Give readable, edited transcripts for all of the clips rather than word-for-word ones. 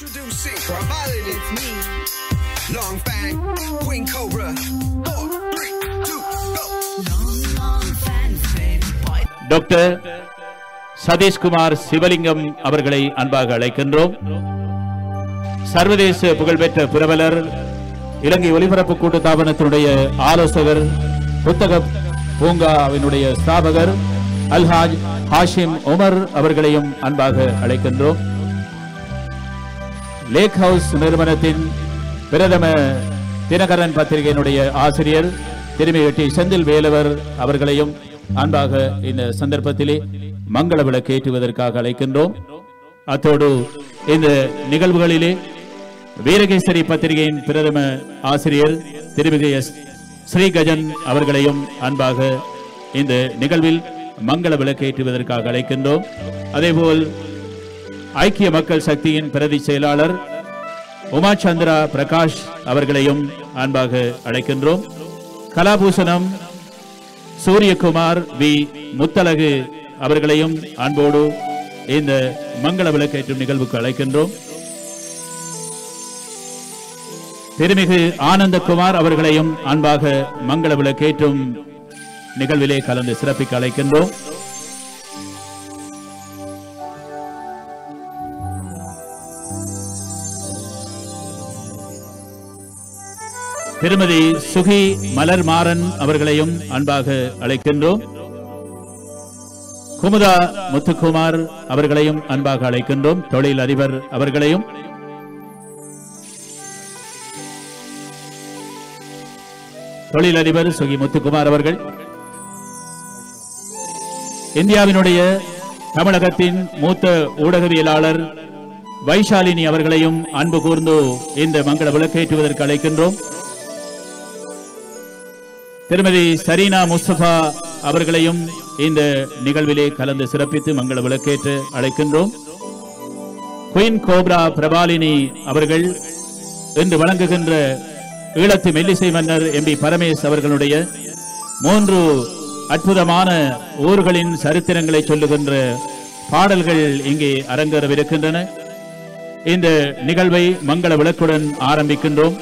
Introducing Ravalini. It's me. Long Fang, Queen Cobra. 4, 3, 2, go. Long Fang, baby. Doctor Sathishkumar Sivalingam அவர்களை அன்பாக அழைக்கின்றோம். சர்வதேச புகழ்பெற்ற புரவலர், இலங்கை ஒலிபரப்பு கூட்டுத்தாபனத்தினுடைய ஆலோசகர், புத்தக பூங்காவினுடைய ஸ்தாபகர் அல்ஹாஜ் ஹாஷிம் உமர் அவர்களையும் அன்பாக அழைக்கின்றோம். லேக் ஹவுஸ் நிறுவனத்தின் பிரதம தினகரன் பத்திரிகையினுடைய ஆசிரியர் திருமிகட்டி செந்தில் வேலவர் அவர்களையும் அன்பாக இந்த சந்தர்ப்பத்திலே மங்கள விளக்கேற்றுவதற்காக அழைக்கின்றோம். அத்தோடு இந்த நிகழ்வுகளிலே வீரகேசரி பத்திரிகையின் பிரதம ஆசிரியர் திருமிகு ஸ்ரீகஜன் அவர்களையும் அன்பாக இந்த நிகழ்வில் மங்கள விளக்கேற்றுவதற்காக அழைக்கின்றோம். அதேபோல் ஐக்கிய மக்கள் சக்தியின் பிரதி செயலாளர் உமா சந்திரா பிரகாஷ் அவர்களையும் அன்பாக அழைக்கின்றோம். கலாபூஷணம் சூரியகுமார் வி முத்தலகு அவர்களையும் அன்போடு இந்த மங்கள விளக்கேற்றும் நிகழ்வுக்கு அழைக்கின்றோம். திருமிகு ஆனந்தகுமார் அவர்களையும் அன்பாக மங்கள விளக்கேற்றும் நிகழ்விலே கலந்து சிறப்பிக்க அழைக்கின்றோம். திருமதி சுகி மலர் மாறன் அவர்களையும் அன்பாக அழைக்கின்றோம். குமுதா முத்துக்குமார் அவர்களையும் அன்பாக அழைக்கின்றோம். தொழில் அதிபர் அவர்களையும் தொழிலதிபர் சுகி முத்துக்குமார் அவர்கள் இந்தியாவினுடைய தமிழகத்தின் மூத்த ஊடகவியலாளர் வைஷாலினி அவர்களையும் அன்பு கூர்ந்து இந்த மங்கள விளக்கேற்றுவதற்கு அழைக்கின்றோம். திருமதி சரீனா முஸ்தபா அவர்களையும் இந்த நிகழ்விலே கலந்து சிறப்பித்து மங்கள விளக்கேற்று அழைக்கின்றோம். குயின் கோப்ரா பிரபாலினி அவர்கள் இன்று வழங்குகின்ற ஈழத்து மெல்லிசை மன்னர் எம்பி பரமேஸ் அவர்களுடைய 3 அற்புதமான ஊர்களின் சரித்திரங்களை சொல்லுகின்ற பாடல்கள் இங்கே அரங்கேறவிருக்கின்றன. இந்த நிகழ்வை மங்கள விளக்குடன் ஆரம்பிக்கின்றோம்.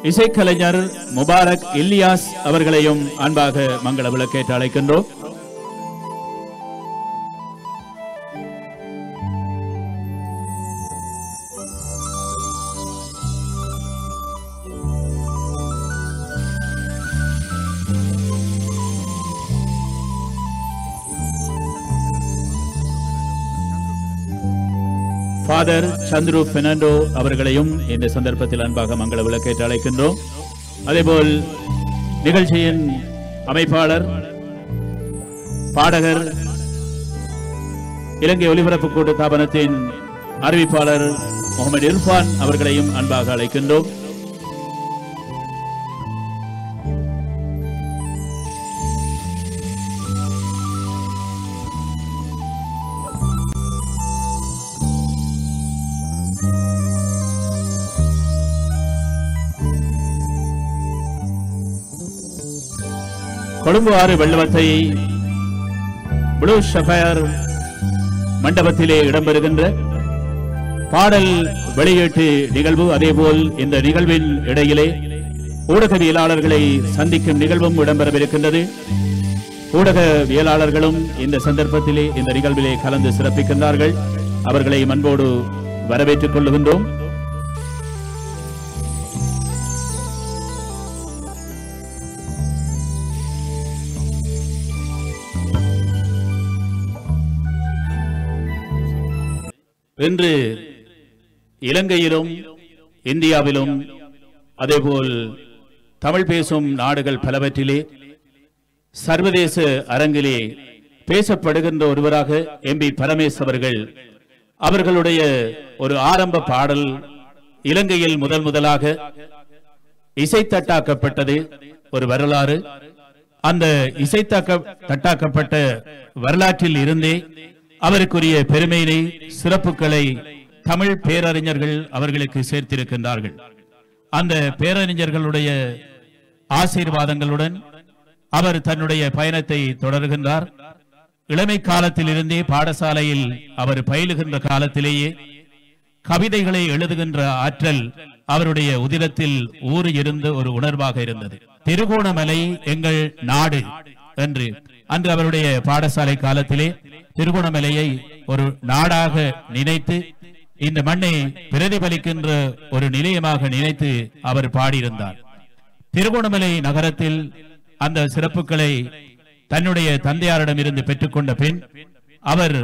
இசைக்கலைஞர் முபாரக் இல்லியாஸ் அவர்களையும் அன்பாக மங்கள விளக்கேற்று அழைக்கின்றோம். ஃபாதர் சந்துரு பெர்னாண்டோ அவர்களையும் இந்த சந்தர்ப்பத்தில் அன்பாக மங்கள விளக்கேற்று அழைக்கின்றோம். அதேபோல் நிகழ்ச்சியின் அமைப்பாளர், பாடகர், இலங்கை ஒலிபரப்பு கூட்டுத்தாபனத்தின் அறிவிப்பாளர் முகமது இர்ஃபான் அவர்களையும் அன்பாக அழைக்கின்றோம். கொழும்பு 6 வெள்ளவத்தை ப்ளூ ஷஃபயர் மண்டபத்திலே இடம்பெறுகின்ற பாடல் வெளியீட்டு நிகழ்வு, அதேபோல் இந்த நிகழ்வின் இடையிலே ஊடகவியலாளர்களை சந்திக்கும் நிகழ்வும் இடம்பெறவிருக்கின்றது. ஊடகவியலாளர்களும் இந்த சந்தர்ப்பத்திலே இந்த நிகழ்விலே கலந்து சிறப்பிக்கின்றார்கள். அவர்களை அன்போடு வரவேற்றுக் கொள்ளுகின்றோம். இன்று இலங்கையிலும் இந்தியாவிலும் அதேபோல் தமிழ் பேசும் நாடுகள் பலவற்றிலே சர்வதேச அரங்கிலே பேசப்படுகின்ற ஒருவராக எம்பி பரமேஸ் அவர்களுடைய ஒரு ஆரம்ப பாடல் இலங்கையில் முதலாக இசைத்தட்டாக்கப்பட்டது ஒரு வரலாறு. அந்த இசைத்தட்டாக்கப்பட்ட வரலாற்றில் இருந்தே அவருக்குரிய பெருமையினை, சிறப்புகளை தமிழ் பேரறிஞர்கள் அவர்களுக்கு சேர்த்திருக்கின்றார்கள். அந்த பேரறிஞர்களுடைய ஆசீர்வாதங்களுடன் அவர் தன்னுடைய பயணத்தை தொடர்கின்றார். இளமை காலத்திலிருந்தே பாடசாலையில் அவர் பயிலுகின்ற காலத்திலேயே கவிதைகளை எழுதுகின்ற ஆற்றல் அவருடைய உதிரத்தில் ஊறியிருந்த ஒரு உணர்வாக இருந்தது. திருகோணமலை எங்கள் நாடு என்று அன்று அவருடைய பாடசாலை காலத்திலே திருகோணமலையை ஒரு நாடாக நினைத்து இந்த மண்ணை பிரதிபலிக்கின்ற ஒரு நிலையமாக நினைத்து அவர் பாடியிருந்தார். திருகோணமலை நகரத்தில் அந்த சிறப்புகளை தன்னுடைய தந்தையாரிடமிருந்து பெற்றுக்கொண்ட பின் அவர்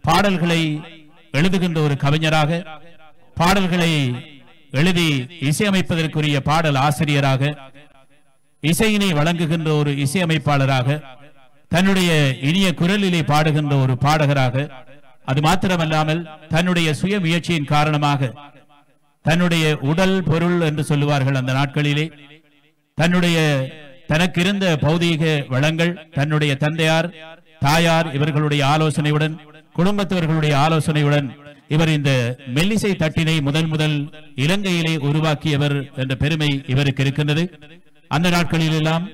பாடல்களை எழுதுகின்ற ஒரு கவிஞராக, பாடல்களை எழுதி இசையமைப்பதற்குரிய பாடல் ஆசிரியராக, இசையினை வழங்குகின்ற ஒரு இசையமைப்பாளராக, தன்னுடைய இனிய குரலிலே பாடுகின்ற ஒரு பாடகராக, அது மாத்திரமல்லாமல் தன்னுடைய சுய முயற்சியின் காரணமாக தன்னுடைய உடல் பொருள் என்று சொல்லுவார்கள் அந்த நாட்களிலே, தன்னுடைய தனக்கிருந்த பௌதீக வளங்கள், தன்னுடைய தந்தையார் தாயார் இவர்களுடைய ஆலோசனையுடன், குடும்பத்தவர்களுடைய ஆலோசனையுடன் இவர் இந்த மெல்லிசை தட்டினை முதல் இலங்கையிலே உருவாக்கியவர் என்ற பெருமை இவருக்கு இருக்கின்றது. அந்த நாட்களிலெல்லாம்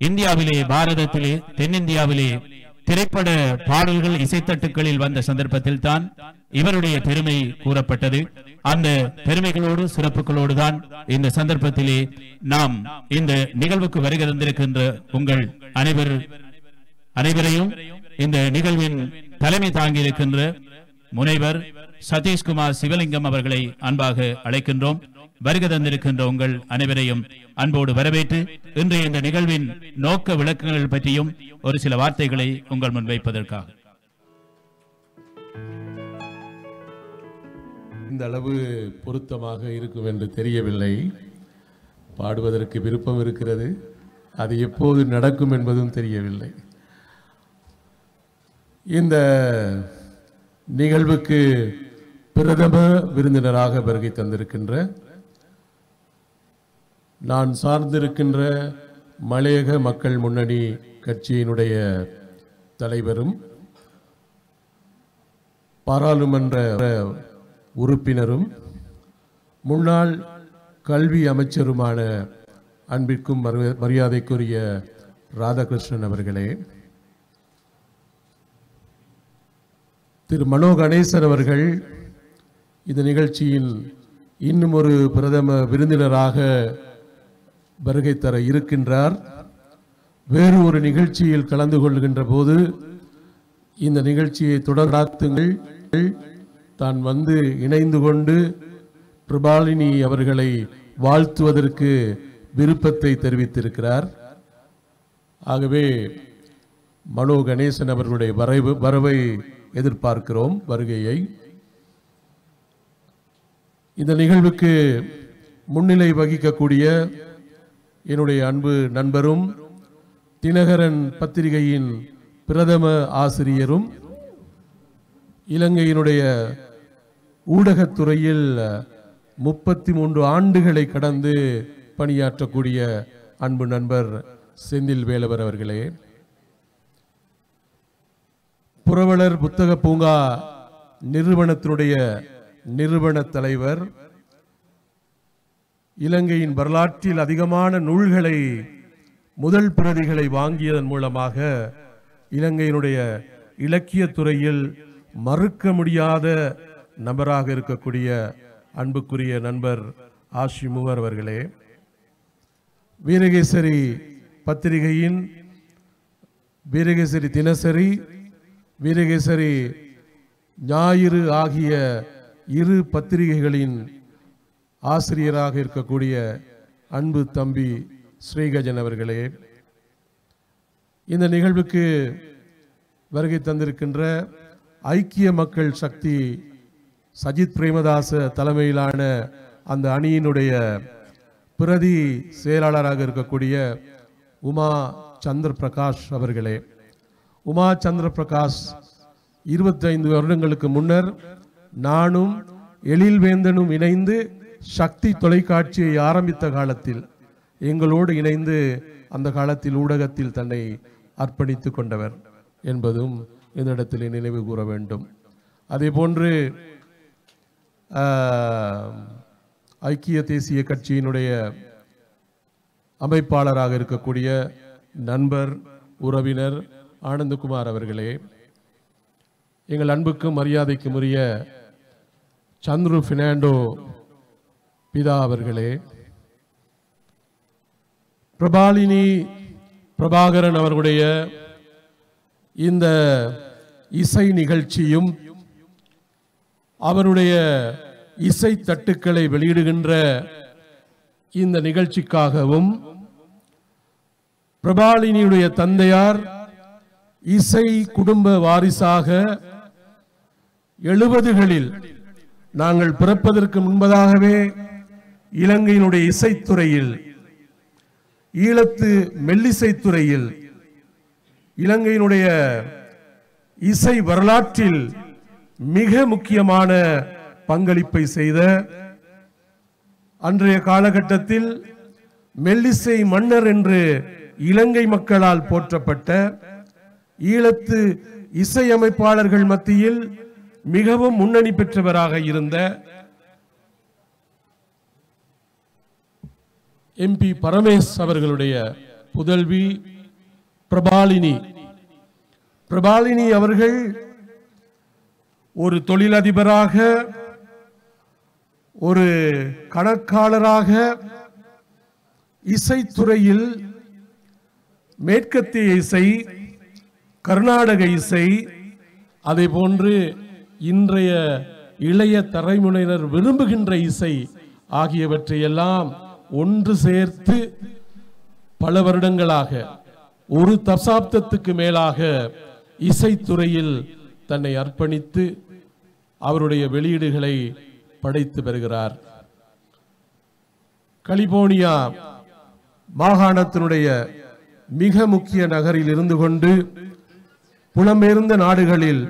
இந்தியாவிலே, பாரதத்திலே, தென்னிந்தியாவிலே திரைப்பட பாடல்கள் இசைத்தட்டுக்களில் வந்த சந்தர்ப்பத்தில் தான் இவருடைய பெருமை கூறப்பட்டது. அந்த பெருமைகளோடு சிறப்புகளோடு தான் இந்த சந்தர்ப்பத்திலே நாம் இந்த நிகழ்வுக்கு வருகை தந்திருக்கின்ற உங்கள் அனைவரையும் இந்த நிகழ்வின் தலைமை தாங்கி இருக்கின்ற முனைவர் சதீஷ்குமார் சிவலிங்கம் அவர்களை அன்பாக அழைக்கின்றோம். வருகை தந்திருக்கின்ற உங்கள் அனைவரையும் அன்போடு வரவேற்று இன்றைய இந்த நிகழ்வின் நோக்க விளக்கங்கள் பற்றியும் ஒரு சில வார்த்தைகளை உங்கள் முன்வைப்பதற்காக. இந்த அளவு பொருத்தமாக இருக்கும் என்று தெரியவில்லை. பாடுவதற்கு விருப்பம் இருக்கிறது, அது எப்போது நடக்கும் என்பதும் தெரியவில்லை. இந்த நிகழ்வுக்கு பிரதம விருந்தினராக வருகை தந்திருக்கின்ற, நான் சார்ந்திருக்கின்ற மலையக மக்கள் முன்னணி கட்சியினுடைய தலைவரும் பாராளுமன்ற உறுப்பினரும் முன்னாள் கல்வி அமைச்சருமான அன்பிற்கும் மரியாதைக்குரிய ராதாகிருஷ்ணன் அவர்களே, திரு மனோ கணேசன் அவர்கள் இந்த நிகழ்ச்சியில் இன்னும் ஒரு பிரதம விருந்தினராக வருகை தர இருக்கின்றார். வேறு ஒரு நிகழ்ச்சியில் கலந்து கொள்கின்ற போது இந்த நிகழ்ச்சியை தொடராத்துங்கள் தான் வந்து இணைந்து கொண்டு பிரபாலினி அவர்களை வாழ்த்துவதற்கு விருப்பத்தை தெரிவித்திருக்கிறார். ஆகவே மனோ கணேசன் அவர்களுடைய வரவை எதிர்பார்க்கிறோம், வருகையை. இந்த நிகழ்வுக்கு முன்னிலை வகிக்கக்கூடிய என்னுடைய அன்பு நண்பரும் தினகரன் பத்திரிகையின் பிரதம ஆசிரியரும் இலங்கையினுடைய ஊடகத்துறையில் 33 ஆண்டுகளை கடந்து பணியாற்றக்கூடிய அன்பு நண்பர் செந்தில் வேலவர் அவர்களே, புரவலர் புத்தக பூங்கா நிறுவனத்தினுடைய நிறுவன தலைவர், இலங்கையின் வரலாற்றில் அதிகமான நூல்களை முதல் பிரதிகளை வாங்கியதன் மூலமாக இலங்கையினுடைய இலக்கிய துறையில் மறுக்க முடியாத நபராக இருக்கக்கூடிய அன்புக்குரிய நண்பர் ஆஷி மூவர் அவர்களே, வீரகேசரி பத்திரிகையின் வீரகேசரி தினசரி, வீரகேசரி ஞாயிறு ஆகிய இரு பத்திரிகைகளின் ஆசிரியராக இருக்கக்கூடிய அன்பு தம்பி ஸ்ரீகஜன் அவர்களே, இந்த நிகழ்வுக்கு வருகை தந்திருக்கின்ற ஐக்கிய மக்கள் சக்தி சஜித் பிரேமதாச தலைமையிலான அந்த அணியினுடைய பிரதி செயலாளராக இருக்கக்கூடிய உமா சந்திர பிரகாஷ் அவர்களே, உமா சந்திர பிரகாஷ் 25 வருடங்களுக்கு முன்னர் நானும் எழில்வேந்தனும் இணைந்து சக்தி தொலைக்காட்சியை ஆரம்பித்த காலத்தில் எங்களோடு இணைந்து அந்த காலத்தில் ஊடகத்தில் தன்னை அர்ப்பணித்து கொண்டவர் என்பதும் இந்த இடத்தில் நினைவு கூற வேண்டும். அதே போன்று ஐக்கிய தேசிய கட்சியினுடைய அமைப்பாளராக இருக்கக்கூடிய நண்பர், உறவினர், ஆனந்தகுமார் அவர்களே, எங்கள் அன்புக்கும் மரியாதைக்கும் உரிய சந்துரு பெர்னாண்டோ பிதா அவர்களே, பிரபாலினி பிரபாகரன் அவர்களுடைய இந்த இசை நிகழ்ச்சியும் அவருடைய இசை தட்டுக்களை வெளியிடுகின்ற இந்த நிகழ்ச்சிக்காகவும் பிரபாலினியுடைய தந்தையார் இசை குடும்ப வாரிசாக 70களில் நாங்கள் பிறப்பதற்கு முன்பதாகவே இலங்கையினுடைய இசைத்துறையில், ஈழத்து மெல்லிசைத்துறையில், இலங்கையினுடைய இசை வரலாற்றில் மிக முக்கியமான பங்களிப்பை செய்த, அன்றைய காலகட்டத்தில் மெல்லிசை மன்னர் என்று இலங்கை மக்களால் போற்றப்பட்ட, ஈழத்து இசையமைப்பாளர்கள் மத்தியில் மிகவும் முன்னணி பெற்றவராக இருந்த MP பரமேஸ் அவர்களுடைய புதல்வி பிரபாலினி. பிரபாலினி அவர்கள் ஒரு தொழிலதிபராக, ஒரு கணக்காளராக, இசைத்துறையில் மேற்கத்திய இசை, கர்நாடக இசை, அதே போன்று இன்றைய இளைய தலைமுறையினர் விரும்புகின்ற இசை ஆகியவற்றையெல்லாம் ஒன்று சேர்த்து பல வருடங்களாக, ஒரு தசாப்தத்துக்கு மேலாக இசைத்துறையில் தன்னை அர்ப்பணித்து அவருடைய வெளியீடுகளை படைத்து வருகிறார். கலிபோர்னியா மாகாணத்தினுடைய மிக முக்கிய நகரில் இருந்து கொண்டு புலம்பெயர்ந்த நாடுகளில்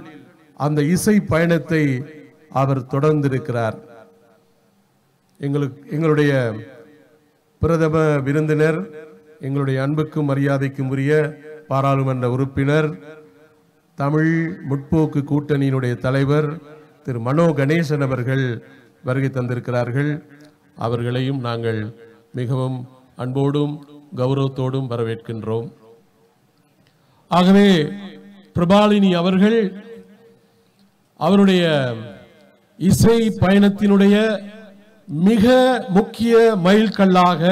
அந்த இசை பயணத்தை அவர் தொடர்ந்திருக்கிறார். எங்களுடைய பிரதம விருந்தினர், எங்களுடைய அன்புக்கும் மரியாதைக்கும் உரிய பாராளுமன்ற உறுப்பினர், தமிழ் முற்போக்கு கூட்டணியினுடைய தலைவர் திரு மனோ கணேசன் அவர்கள் வருகை தந்திருக்கிறார்கள். அவர்களையும் நாங்கள் மிகவும் அன்போடும் கௌரவத்தோடும் வரவேற்கின்றோம். ஆகவே பிரபாலினி அவர்கள் அவருடைய இசை பயணத்தினுடைய மிக முக்கிய மைல்கல்லாக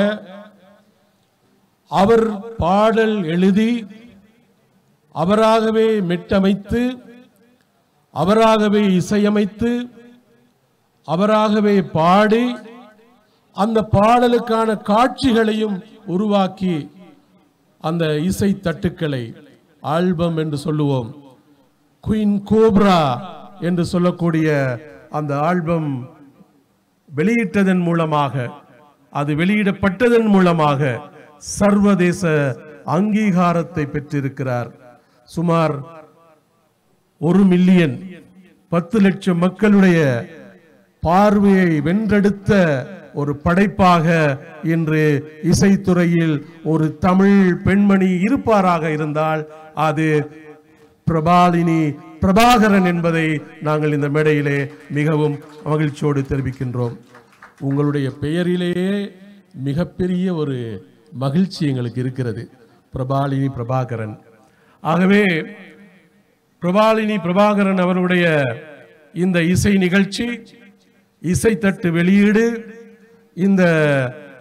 அவர் பாடல் எழுதி, அவராகவே மெட்டமைத்து, அவராகவே இசையமைத்து, அவராகவே பாடி, அந்த பாடலுக்கான காட்சிகளையும் உருவாக்கி, அந்த இசை தட்டுக்களை, ஆல்பம் என்று சொல்லுவோம், குயின் கோப்ரா என்று சொல்லக்கூடிய அந்த ஆல்பம் வெளியிட்டதன் மூலமாக, அது வெளியிடப்பட்டதன் மூலமாக சர்வதேச அங்கீகாரத்தை பெற்றிருக்கிறார். சுமார் 1 மில்லியன் 10 லட்சம் மக்களுடைய பார்வையை வென்றெடுத்த ஒரு படைப்பாக இன்று இசைத்துறையில் ஒரு தமிழ் பெண்மணி இருப்பாராக இருந்தால் அது பிரபாலினி பிரபாகரன் என்பதை நாங்கள் இந்த மேடையிலே மிகவும் மகிழ்ச்சியோடு தெரிவிக்கின்றோம். உங்களுடைய பெயரிலேயே மிகப்பெரிய ஒரு மகிழ்ச்சி எங்களுக்கு இருக்கிறது, பிரபாலினி பிரபாகரன். ஆகவே பிரபாலினி பிரபாகரன் அவருடைய இந்த இசை நிகழ்ச்சி, இசை தட்டு வெளியீடு, இந்த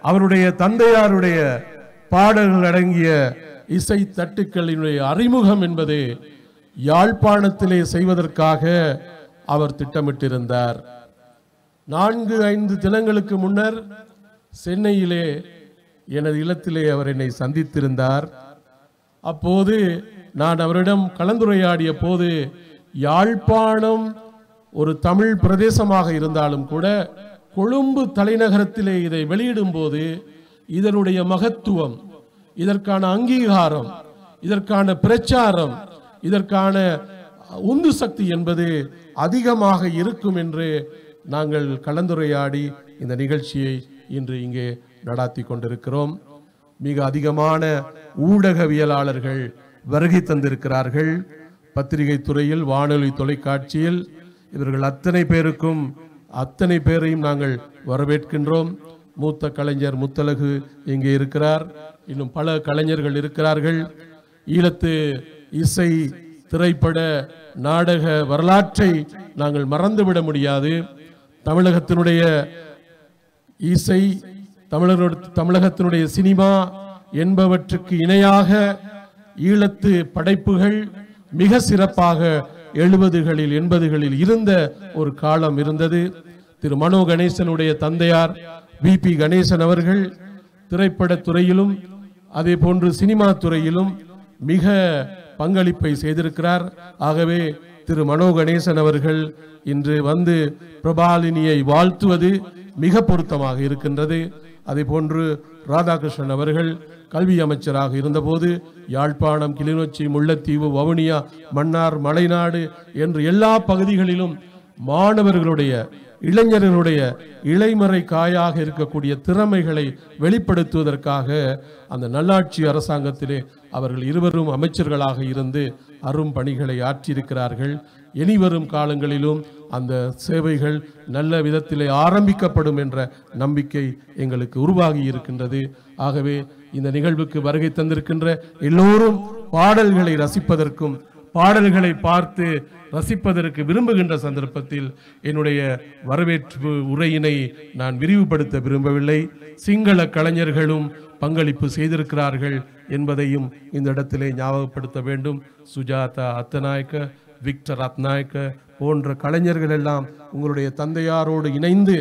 அவருடைய தந்தையாருடைய பாடல்கள் அடங்கிய இசை தட்டுக்களினுடைய அறிமுகம் என்பது யாழ்ப்பாணத்திலே செய்வதற்காக அவர் திட்டமிட்டிருந்தார். 4-5 தினங்களுக்கு முன்னர் சென்னையிலே எனது இல்லத்திலே அவர் என்னை சந்தித்திருந்தார். அப்போது நான் அவரிடம் கலந்துரையாடிய போது, யாழ்ப்பாணம் ஒரு தமிழ் பிரதேசமாக இருந்தாலும் கூட கொழும்பு தலைநகரத்திலே இதை வெளியிடும் போது இதனுடைய மகத்துவம், இதற்கான அங்கீகாரம், இதற்கான பிரச்சாரம், இதற்கான உந்து சக்தி என்பது அதிகமாக இருக்கும் என்று நாங்கள் கலந்துரையாடி இந்த நிகழ்ச்சியை இன்று இங்கே நடாத்தி கொண்டிருக்கிறோம். மிக அதிகமான ஊடகவியலாளர்கள் வருகை தந்திருக்கிறார்கள். பத்திரிகை துறையில், வானொலி, தொலைக்காட்சியில் இவர்கள் அத்தனை பேரையும் நாங்கள் வரவேற்கின்றோம். மூத்த கலைஞர் முத்தலகு இங்கே இருக்கிறார். இன்னும் பல கலைஞர்கள் இருக்கிறார்கள். ஈழத்து இசை திரைப்பட நாடக வரலாற்றை நாங்கள் மறந்துவிட முடியாது. தமிழகத்தினுடைய இசை, தமிழகத்தினுடைய சினிமா என்பவற்றுக்கு இணையாக ஈழத்து படைப்புகள் மிக சிறப்பாக 70களில் 80களில் இருந்த ஒரு காலம் இருந்தது. திரு மனோ கணேசனுடைய தந்தையார் VP கணேசன் அவர்கள் திரைப்படத் துறையிலும் அதே போன்று சினிமா துறையிலும் மிக பங்களிப்பை செய்திருக்கிறார். ஆகவே திரு மனோ கணேசன் அவர்கள் இன்று வந்து பிரபாலினியை வாழ்த்துவது மிக பொருத்தமாக இருக்கின்றது. அதே போன்று ராதாகிருஷ்ணன் அவர்கள் கல்வி அமைச்சராக இருந்தபோது யாழ்ப்பாணம், கிளிநொச்சி, முல்லைத்தீவு, வவுனியா, மன்னார், மலைநாடு என்று எல்லா பகுதிகளிலும் மாணவர்களுடைய இளைஞர்களுடைய இளைமறை காயாக இருக்கக்கூடிய திறமைகளை வெளிப்படுத்துவதற்காக அந்த நல்லாட்சி அரசாங்கத்திலே அவர்கள் இருவரும் அமைச்சர்களாக இருந்து அரும் பணிகளை ஆற்றியிருக்கிறார்கள். இனிவரும் காலங்களிலும் அந்த சேவைகள் நல்ல விதத்திலே ஆரம்பிக்கப்படும் என்ற நம்பிக்கை எங்களுக்கு உருவாகி இருக்கின்றது. ஆகவே இந்த நிகழ்வுக்கு வருகை தந்திருக்கின்ற எல்லோரும் பாடல்களை ரசிப்பதற்கும் பாடல்களை பார்த்து ரசிப்பதற்கு விரும்புகின்ற சந்தர்ப்பத்தில் என்னுடைய வரவேற்பு உரையினை நான் விரிவுபடுத்த விரும்பவில்லை. சிங்கள கலைஞர்களும் பங்களிப்பு செய்திருக்கிறார்கள் என்பதையும் இந்த இடத்திலே ஞாபகப்படுத்த வேண்டும். சுஜாதா அத்தநாயக்க, விக்டர் அத்நாயக்க போன்ற கலைஞர்கள் எல்லாம் உங்களுடைய தந்தையாரோடு இணைந்து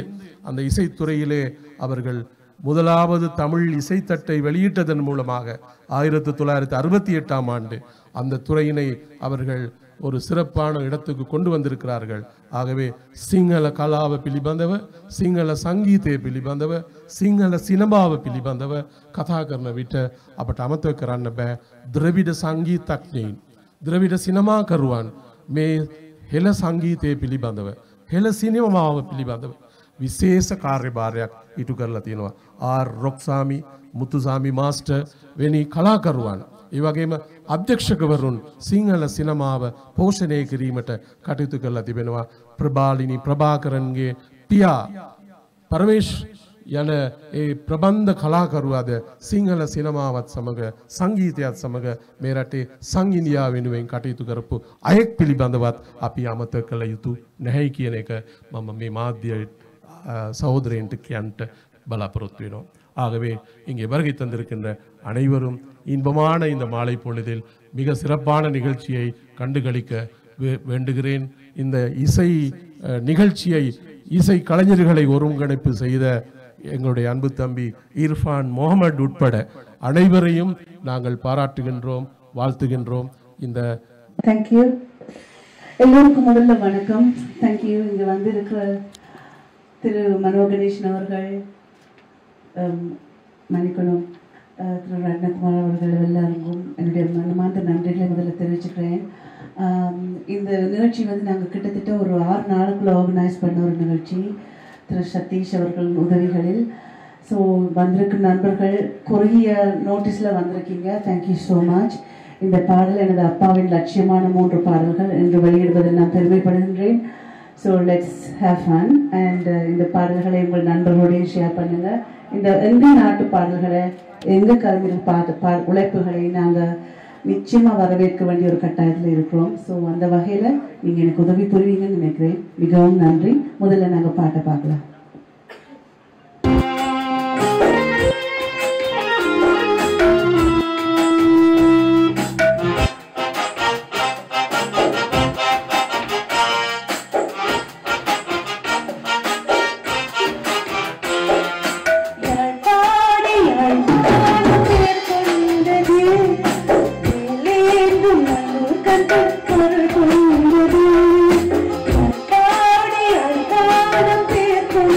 அந்த இசைத்துறையிலே அவர்கள் முதலாவது தமிழ் இசைத்தட்டை வெளியிட்டதன் மூலமாக 1968ஆம் ஆண்டு அந்த துறையினை அவர்கள் ஒரு சிறப்பான இடத்துக்கு கொண்டு வந்திருக்கிறார்கள். ஆகவே සිංහල කලාව පිළිබඳව, සිංහල සංගීතය පිළිබඳව, සිංහල සිනමාව පිළිබඳව කතා කරන විට අපට අමතක කරන්න බෑ ද්‍රවිඩ සංගීතඥයින්, ද්‍රවිඩ සිනමාකරුවන් මේ හෙළ සංගීතය පිළිබඳව, හෙළ සිනමාව පිළිබඳව විශේෂ කාර්යභාරයක් ඉටු කරලා තියෙනවා. ආර් රොක්සාමි, මුතුසාමි මාස්ටර් වැනි කලාකරුවන්, ඒ වගේම අධ්‍යක්ෂකවරුන් සිංහල සිනමාව පෝෂණය කිරීමට කටයුතු කරලා තිබෙනවා. ප්‍රබාලිනී ප්‍රභාකරන්ගේ පියා පරමේශ් යන ඒ ප්‍රබන්ධ කලාකරුවාද සිංහල සිනමාවත් සමග සංගීතයත් සමග මේ රටේ සංගීතය වෙනුවෙන් කටයුතු කරපු අයෙක් පිළිබඳවත් අපි අමතක කළ යුතු නැහැ කියන එක මම මේ මාධ්‍ය சகோதரன்ட்டு කියන්ට பலாபுரத்து வேணும். ஆகவே இங்கே வருகை தந்திருக்கின்ற அனைவரும் இன்பமான இந்த மாலை பொழுதில் மிக சிறப்பான நிகழ்ச்சியை கண்டுகளிக்க வேண்டுகிறேன். இந்த இசை நிகழ்ச்சியை இசை கலைஞர்களை ஒருங்கிணைப்பு செய்த எங்களுடைய அன்பு தம்பி இர்ஃபான் முகமது உட்பட அனைவரையும் நாங்கள் பாராட்டுகின்றோம், வாழ்த்துகின்றோம். இந்த தேங்க்யூ எல்லோருக்கும் முதல்ல வணக்கம். தேங்க்யூ. இங்கே வந்திருக்கிற திரு மனோ கணேசன் அவர்கள், மணிக்கணும் திரு ரத்னகுமார் அவர்கள் எல்லாருக்கும் என்னுடைய மனமார்ந்த நன்றிகளை முதல்ல தெரிவிச்சுக்கிறேன். இந்த நிகழ்ச்சி வந்து நாங்கள் கிட்டத்தட்ட ஒரு 6 நாளுக்குள்ள ஆர்கனைஸ் பண்ண ஒரு நிகழ்ச்சி திரு சதீஷ் அவர்கள் உதவிகளில். ஸோ வந்திருக்கும் நண்பர்கள் குறுகிய நோட்டீஸில் வந்திருக்கீங்க. Thank you so much. இந்த பாடல் எனது அப்பாவின் லட்சியமான 3 பாடல்கள் என்று வெளியிடுவதில் நான் பெருமைப்படுகின்றேன். So let's have fun and இந்த பாடல்களை உங்கள் நண்பர்களோடையும் ஷேர் பண்ணுங்கள். இந்த எங்கள் நாட்டு பாடல்களை, எங்கள் கலைஞர்கள் உழைப்புகளை நாங்கள் நிச்சயமாக வரவேற்க வேண்டிய ஒரு கட்டாயத்தில் இருக்கிறோம். ஸோ அந்த வகையில் நீங்கள் எனக்கு உதவி புரிவீங்கன்னு நினைக்கிறேன். மிகவும் நன்றி. முதல்ல நாங்கள் பாட்டை பார்க்கலாம். Thank you.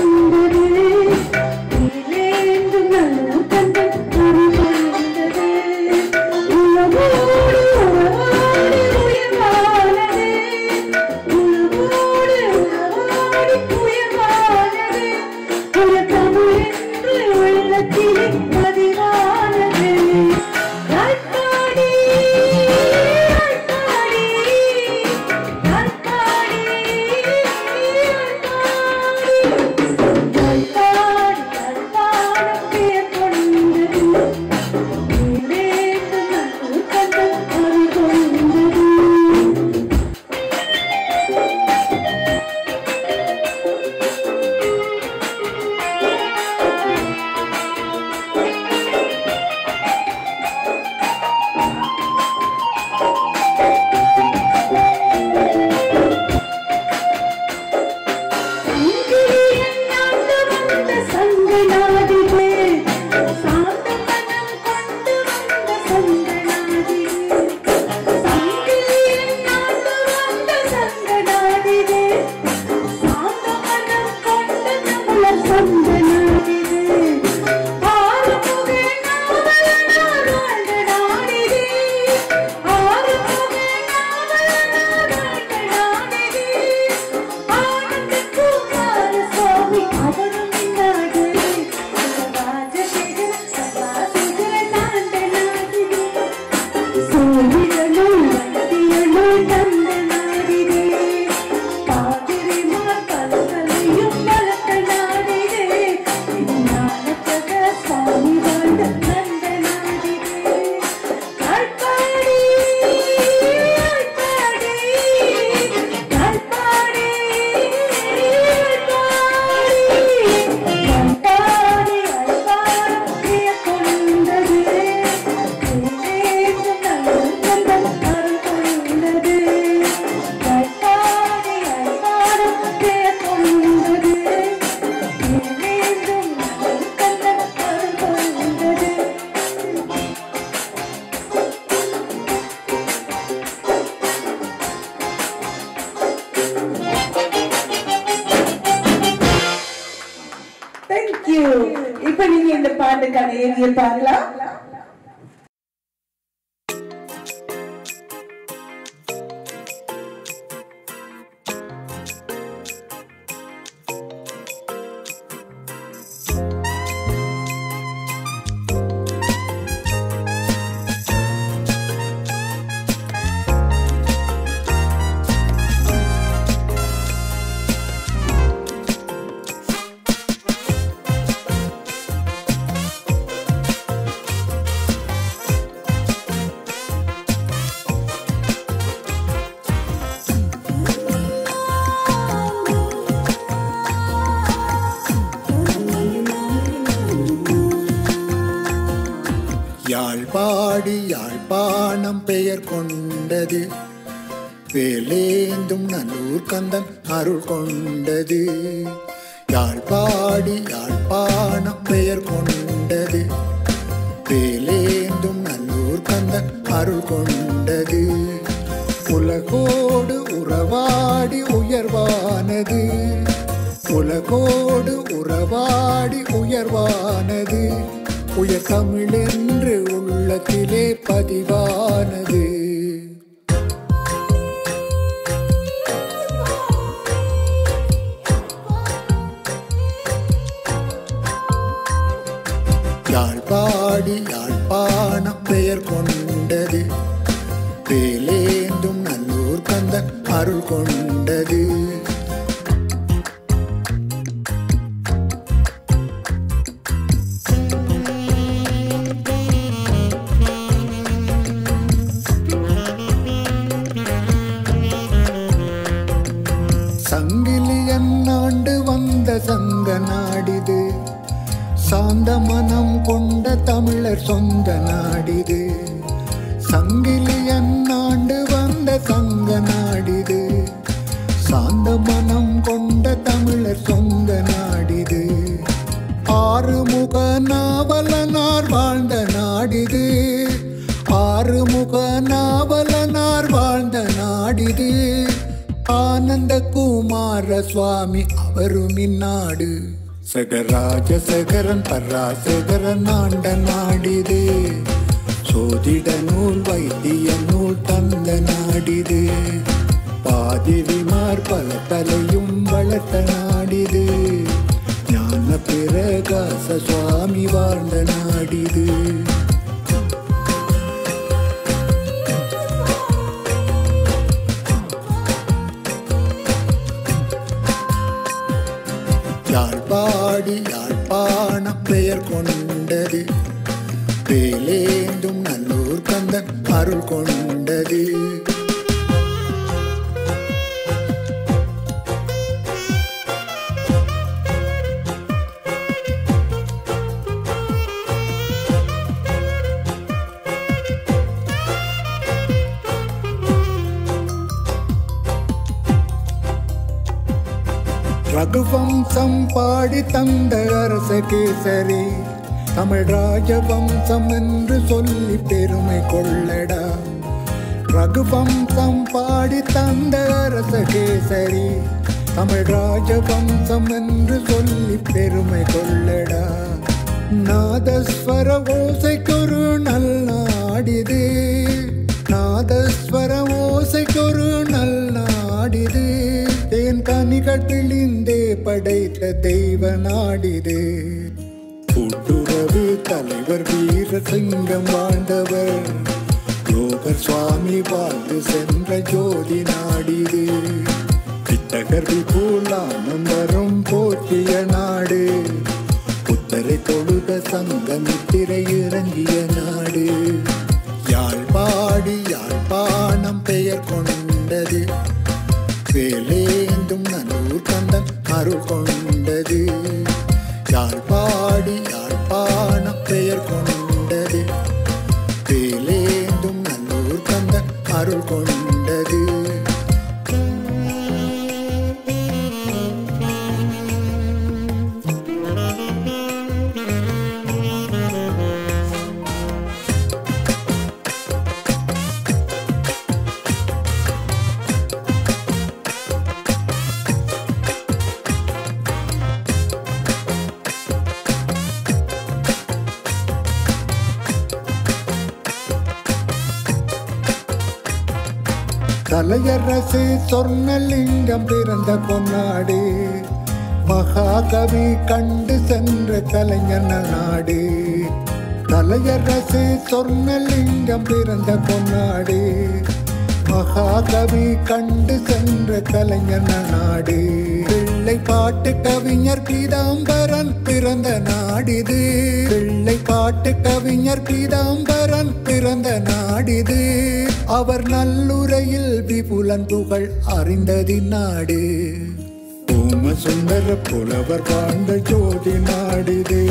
இப்ப நீங்க இந்த பாட்டுக்கான ஏவிய பாடலாம். யாழ்ப்பாடி யாழ்ப்பாணம் பெயர் கொண்டது, வேலேந்தும் நல்லூர் கந்தன் அருள் கொண்டது. யாழ்ப்பாடி யாழ்ப்பாணம் பெயர் கொண்டது, வேலேந்தும் நல்லூர் கந்தன் அருள் கொண்டது. உலகோடு உறவாடி உயர்வானது, உலகோடு உறவாடி உயர்வானது. உயர் தமிழ் என்று உள்ளத்திலே பதிவானது. யாழ்ப்பாடி யாழ்ப்பாணம் பெயர் கொண்டது, வேலேந்தும் நல்லூர் கந்தன் அருள் கொண்டது. சங்கிலியன் ஆண்டு வந்த சங்க நாடிது, சாந்த மனம் கொண்ட தமிழர் சொந்த நாடிது. சங்கிலியன் ஆண்டு வந்த சங்க நாடிது, சாந்த மனம் கொண்ட தமிழர் சொந்த நாடிது. ஆறுமுக நாவலனார் வாழ்ந்த நாடிது, ஆறுமுக நாவலனார் வாழ்ந்த நாடிது. ஆனந்த குமார சுவாமி அவரும் இந்நாடு. சகராஜ சகரன் பராசகரன் ஆண்ட நாடிது, சோதிட நூல் வைத்திய நூல் தந்த நாடிது. பாதிரிமார் பல தலையும் வளர்த்த நாடிது, ஞான பிரகாச சுவாமி வாழ்ந்த நாடிது. யாழ்ப்பாடி யாழ்ப்பாணம் பெயர் கொண்டது, வேலேந்தும் நல்லூர் கந்தன் அருள் கொண்டது. ரகுவம்சம் பாடி தந்த அரச கேசரி, தமிழ் ராஜவம்சம் என்று சொல்லி பெருமை கொள்ளடா. ரகுவம்சம் பாடி தந்த அரச கேசரி, தமிழ் ராஜவம்சம் என்று சொல்லி பெருமை கொள்ளடா. நாதஸ்வர ஓசைக்கொரு நல்லாடிது, நாதஸ்வர ஓசைக்கொரு நல்லாடிது. தேன் கனிகள் பிழிந்தே படைத்த தெய்வ நாடிது. கூட்டுறவு தலைவர் வீர சிங்கம் வாழ்ந்தவர், யோகர் சுவாமி வாழ்ந்து சென்ற ஜோதி நாடிது. கிட்டகர் விபுலானந்தரும் போற்றிய நாடு, புத்தரை தொழுத சங்கமித்திரை இறங்கிய நாடு. யாழ்ப்பாடி யாழ்ப்பாணம் பெயர் கொண்டது, வேலேந்தும் நல்லூர் கந்தன் அருள் கொண்டது. யாழ்ப்பாடி யாழ்ப்பாணம் பெயர் கொண்டது, வேலேந்தும் நல்லூர் கந்தன் அருள் கொண்டது. கலையரசு சொர்ணலிங்கம் பிறந்த பொன்னாடு, மகாகவி கண்டு சென்ற கலைஞர் நாடு. கலையரசு சொர்ணலிங்கம் பிறந்த பொன்னாடு, மகாகவி கண்டு சென்ற கலைஞர் நாடு. பிள்ளை பாட்டு கவிஞர் பீதாம்பரன் பிறந்த நாடிது, பிள்ளை பாட்டு கவிஞர் பீதாம்பரன் பிறந்த நாடிது. அவர் நல்லுரையில் விபுலன் புகழ் அறிந்ததி நாடு. ஓம சுந்தர புலவர் வாழ்ந்த ஜோதி நாடிது,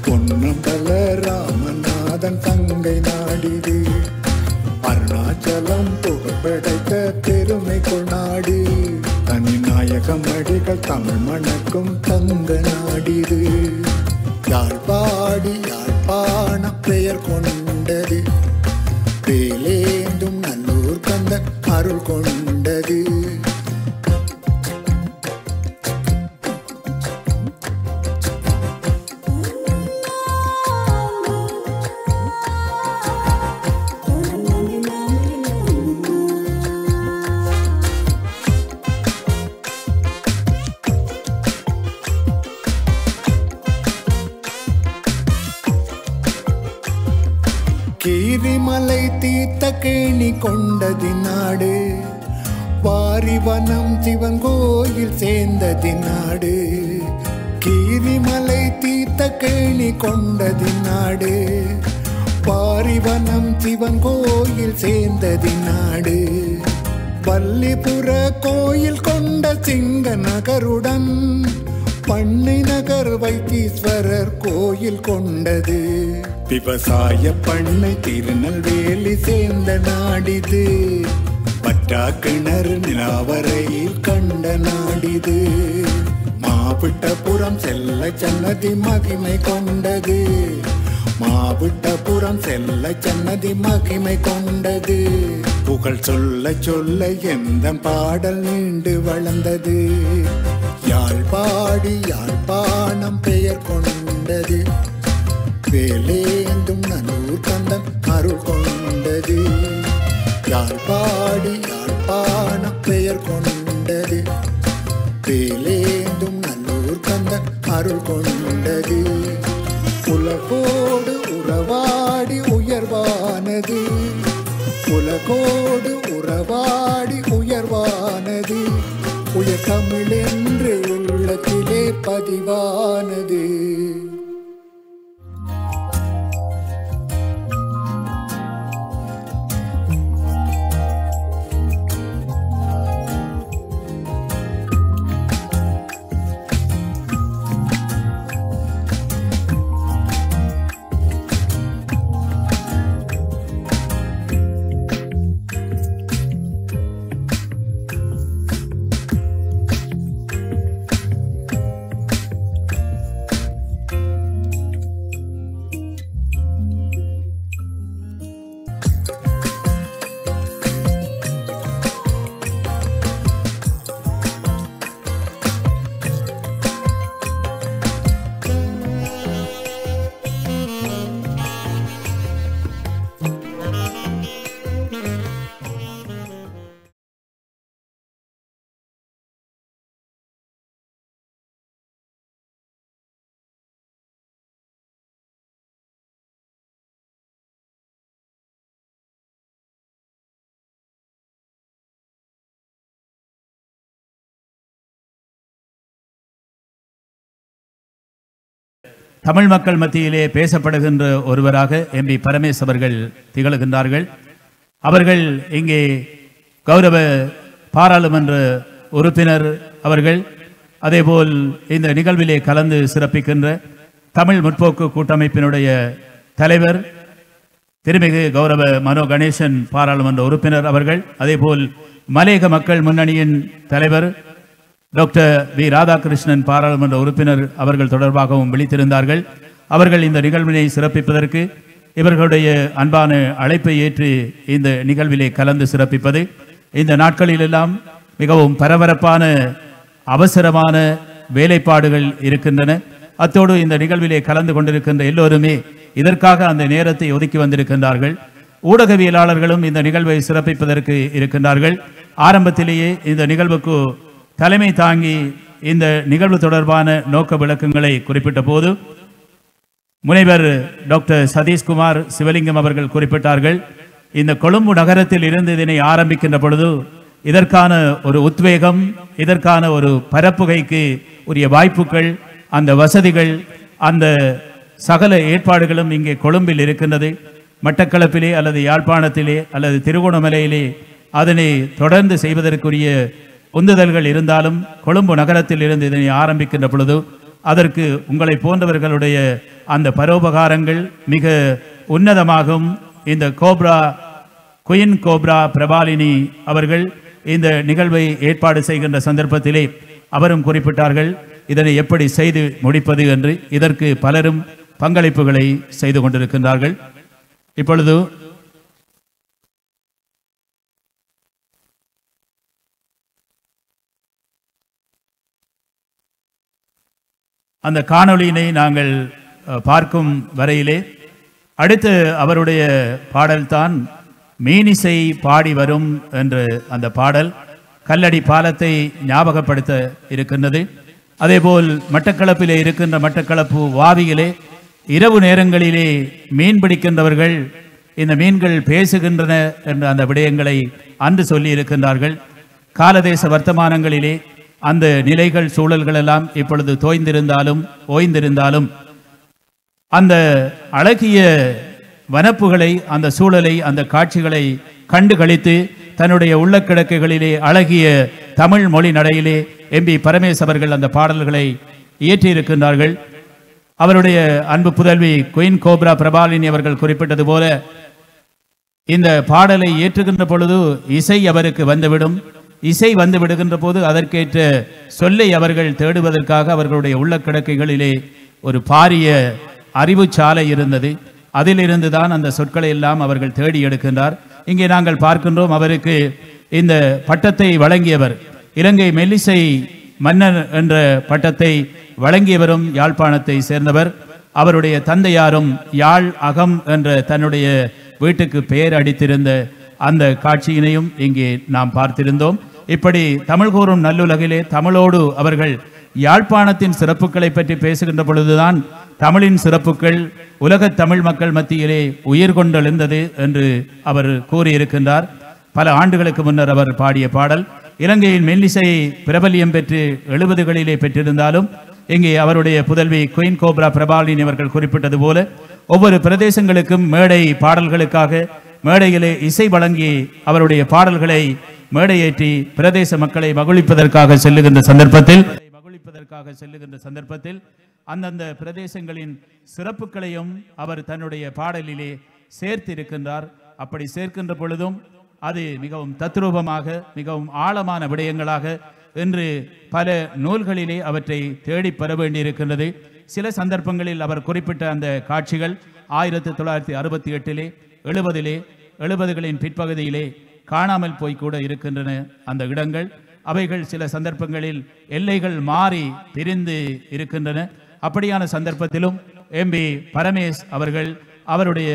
பொன்னம்பல ராமநாதன் தங்கை நாடிது. அருணாச்சலம் புகழ் படைத்த பெருமை கொண்டாடி, தனிநாயகம் அடிகள் தமிழ் மணக்கும் தங்க நாடிது. யாழ்ப்பாடி யாழ்ப்பாணம் பெயர் கொண்டது, வேலேந்தும் நல்லூர் கந்தன் அருள் கொண்டது. கீரிமலை தீர்த்த கேணி கொண்டதி நாடு, பாரிவனம் சிவன் கோயில் சேர்ந்ததி நாடு. கீரிமலை தீர்த்த கேணி கொண்டதி நாடு, பாரிவனம் சிவன் கோயில் சேர்ந்ததி நாடு. வல்லிபுர கோயில் கொண்ட சிங்க நகருடன் பண்ணை நகர் வைத்தீஸ்வரர் கோயில் கொண்டது. விவசாய பண்ணை திருநெல்வேலி சேர்ந்த நாடிது, பற்றா கிணறு நிலாவரையில் கண்ட நாடிது. மாவிட்டபுரம் செல்ல சன்னதி மகிமை கொண்டது, மாவிட்டபுரம் செல்ல சன்னதி மகிமை கொண்டது. புகழ் சொல்ல சொல்ல எந்த பாடல் நீண்டு வளர்ந்தது. யாழ்ப்பாடி யாழ்ப்பாணம் பெயர் கொண்டது, வேலேந்தும் நல்லூர் கந்தன் அருள் கொண்டது. யாழ்ப்பாடி யாழ்ப்பாணம் பெயர் கொண்டது, வேலேந்தும் நல்லூர் கந்தன் அருள் கொண்டது. உலகோடு உறவாடி உயர்வானது, உலகோடு உறவாடி உயர்வானது. உயர் தமிழ் என்று உள்ளத்திலே பதிவானது. தமிழ் மக்கள் மத்தியிலே பேசப்படுகின்ற ஒருவராக எம்பி பரமேஸ் அவர்கள் திகழ்கின்றார்கள். அவர்கள் இங்கே கௌரவ பாராளுமன்ற உறுப்பினர் அவர்கள், அதேபோல் இந்த நிகழ்விலே கலந்து சிறப்பிக்கின்ற தமிழ் முற்போக்கு கூட்டமைப்பினுடைய தலைவர் திருமிகு கௌரவ மனோ கணேசன் பாராளுமன்ற உறுப்பினர் அவர்கள், அதேபோல் மலையக மக்கள் முன்னணியின் தலைவர் டாக்டர் வி ராதாகிருஷ்ணன் பாராளுமன்ற உறுப்பினர் அவர்கள் தொடர்பாகவும் விழித்திருந்தார்கள். அவர்கள் இந்த நிகழ்வினை சிறப்பிப்பதற்கு இவர்களுடைய அன்பான அழைப்பை ஏற்று இந்த நிகழ்விலே கலந்து சிறப்பிப்பது இந்த நாட்களிலெல்லாம் மிகவும் பரபரப்பான அவசரமான வேலைப்பாடுகள் இருக்கின்றன. அத்தோடு இந்த நிகழ்விலே கலந்து கொண்டிருக்கின்ற எல்லோருமே இதற்காக அந்த நேரத்தை ஒதுக்கி வந்திருக்கின்றார்கள். ஊடகவியலாளர்களும் இந்த நிகழ்வை சிறப்பிப்பதற்கு இருக்கின்றார்கள். ஆரம்பத்திலேயே இந்த நிகழ்வுக்கு தலைமை தாங்கி இந்த நிகழ்வு தொடர்பான நோக்க விளக்கங்களை குறிப்பிட்ட போது முனைவர் டாக்டர் சதீஷ்குமார் சிவலிங்கம் அவர்கள் குறிப்பிட்டார்கள், இந்த கொழும்பு நகரத்தில் இருந்து இதனை ஆரம்பிக்கின்ற பொழுது இதற்கான ஒரு உத்வேகம், இதற்கான ஒரு பரப்புகைக்கு உரிய வாய்ப்புகள், அந்த வசதிகள், அந்த சகல ஏற்பாடுகளும் இங்கே கொழும்பில் இருக்கின்றது. மட்டக்களப்பிலே அல்லது யாழ்ப்பாணத்திலே அல்லது திருகோணமலையிலே அதனை தொடர்ந்து செய்வதற்குரிய உந்துதல்கள் இருந்தாலும் கொழும்பு நகரத்தில் இருந்து இதனை ஆரம்பிக்கின்ற பொழுது அதற்கு உங்களை போன்றவர்களுடைய அந்த பரோபகாரங்கள் மிக உன்னதமாகும். இந்த குயின் கோப்ரா பிரபாலினி அவர்கள் இந்த நிகழ்வை ஏற்பாடு செய்கின்ற சந்தர்ப்பத்திலே அவரும் குறிப்பிட்டார்கள் இதனை எப்படி செய்து முடிப்பது என்று. இதற்கு பலரும் பங்களிப்புகளை செய்து கொண்டிருக்கின்றார்கள். இப்பொழுது அந்த காணொளியினை நாங்கள் பார்க்கும் வரையிலே அடுத்து அவருடைய பாடல்தான் மீனிசை பாடி வரும் என்று அந்த பாடல் கல்லடி பாலத்தை ஞாபகப்படுத்த இருக்கின்றது. அதேபோல் மட்டக்களப்பிலே இருக்கின்ற மட்டக்களப்பு வாவியிலே இரவு நேரங்களிலே மீன் பிடிக்கின்றவர்கள் இந்த மீன்கள் பேசுகின்றன என்ற அந்த விடயங்களை அன்று சொல்லி இருக்கின்றார்கள். காலதேச வர்த்தமானங்களிலே அந்த நிலைகள் சூழல்கள் எல்லாம் இப்பொழுது தோய்ந்திருந்தாலும் ஓய்ந்திருந்தாலும் அந்த அழகிய வனப்புகளை, அந்த சூழலை, அந்த காட்சிகளை கண்டு களித்து தன்னுடைய உள்ளக்கிடக்கைகளிலே அழகிய தமிழ் மொழி நடையிலே எம்பி பரமேஸ் அவர்கள் அந்த பாடல்களை இயற்றியிருக்கின்றார்கள். அவருடைய அன்பு புதல்வி குயின் கோப்ரா பிரபாலினி அவர்கள் குறிப்பிட்டது போல இந்த பாடலை ஏற்றுகின்ற பொழுது இசை அவருக்கு வந்துவிடும். இசை வந்து விடுகின்ற போது அதற்கேற்ற சொல்லை அவர்கள் தேடுவதற்காக அவர்களுடைய உள்ளக்கிடக்கைகளிலே ஒரு பாரிய அறிவு சாலை இருந்தது. அதிலிருந்து தான் அந்த சொற்களை எல்லாம் அவர்கள் தேடி எடுக்கின்றார். இங்கே நாங்கள் பார்க்கின்றோம், அவருக்கு இந்த பட்டத்தை வழங்கியவர் இலங்கை மெல்லிசை மன்னர் என்ற பட்டத்தை வழங்கியவரும் யாழ்ப்பாணத்தை சேர்ந்தவர். அவருடைய தந்தையாரும் யாழ் அகம் என்ற தன்னுடைய வீட்டுக்கு பெயர் அடித்திருந்த அந்த காட்சியினையும் இங்கே நாம் பார்த்திருந்தோம். இப்படி தமிழ் கூறும் நல்லுலகிலே தமிழோடு அவர்கள் யாழ்ப்பாணத்தின் சிறப்புகளை பற்றி பேசுகின்ற பொழுதுதான் தமிழின் சிறப்புகள் உலக தமிழ் மக்கள் மத்தியிலே உயிர் கொண்டெழுந்தது என்று அவர் கூறியிருக்கின்றார். பல ஆண்டுகளுக்கு முன்னர் அவர் பாடிய பாடல் இலங்கையின் மெல்லிசை பிரபல்யம் பெற்று 70களிலே பெற்றிருந்தாலும் இங்கே அவருடைய புதல்வி குயின் கோப்ரா பிரபாலினி அவர்கள் குறிப்பிட்டது போல ஒவ்வொரு பிரதேசங்களுக்கும் மேடை பாடல்களுக்காக மேடையிலே இசை வழங்கி அவருடைய பாடல்களை மேடையேற்றி பிரதேச மக்களை மகிழ்விப்பதற்காக செல்லுகின்ற சந்தர்ப்பத்தில் அந்தந்த பிரதேசங்களின் சிறப்புகளையும் அவர் தன்னுடைய பாடலிலே சேர்த்து இருக்கின்றார். அப்படி சேர்க்கின்ற பொழுதும் அது மிகவும் தத்ரூபமாக, மிகவும் ஆழமான விடயங்களாக என்று பல நூல்களிலே அவற்றை தேடி பெற வேண்டியிருக்கின்றது. சில சந்தர்ப்பங்களில் அவர் குறிப்பிட்ட அந்த காட்சிகள் 1968 70களின் பிற்பகுதியிலே காணாமல் போய்கூட இருக்கின்றன. அந்த இடங்கள் அவைகள் சில சந்தர்ப்பங்களில் எல்லைகள் மாறி பிரிந்து இருக்கின்றன. அப்படியான சந்தர்ப்பத்திலும் எம்பி பரமேஸ் அவர்கள் அவருடைய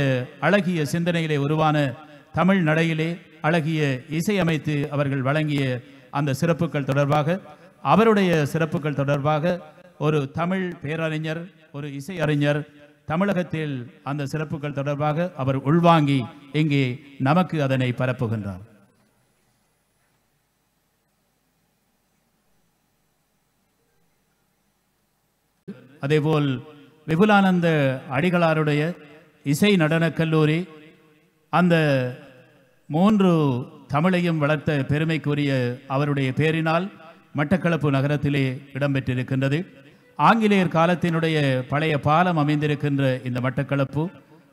அழகிய சிந்தனையிலே உருவான தமிழ் நடையிலே அழகிய இசையமைத்து அவர்கள் வழங்கிய அந்த சிறப்புகள் தொடர்பாக, அவருடைய சிறப்புகள் தொடர்பாக ஒரு தமிழ் பேரறிஞர், ஒரு இசை அறிஞர் தமிழகத்தில் அந்த சிறப்புகள் தொடர்பாக அவர் உள்வாங்கி இங்கே நமக்கு அதனை பரப்புகின்றார். அதேபோல் விபுலானந்த அடிகளாருடைய இசை நடனக் கல்லூரி அந்த 3 தமிழையும் வளர்த்த பெருமைக்குரிய அவருடைய பேரினால் மட்டக்களப்பு நகரத்திலே இடம்பெற்றிருக்கின்றது. ஆங்கிலேயர் காலத்தினுடைய பழைய பாலம் அமைந்திருக்கின்ற இந்த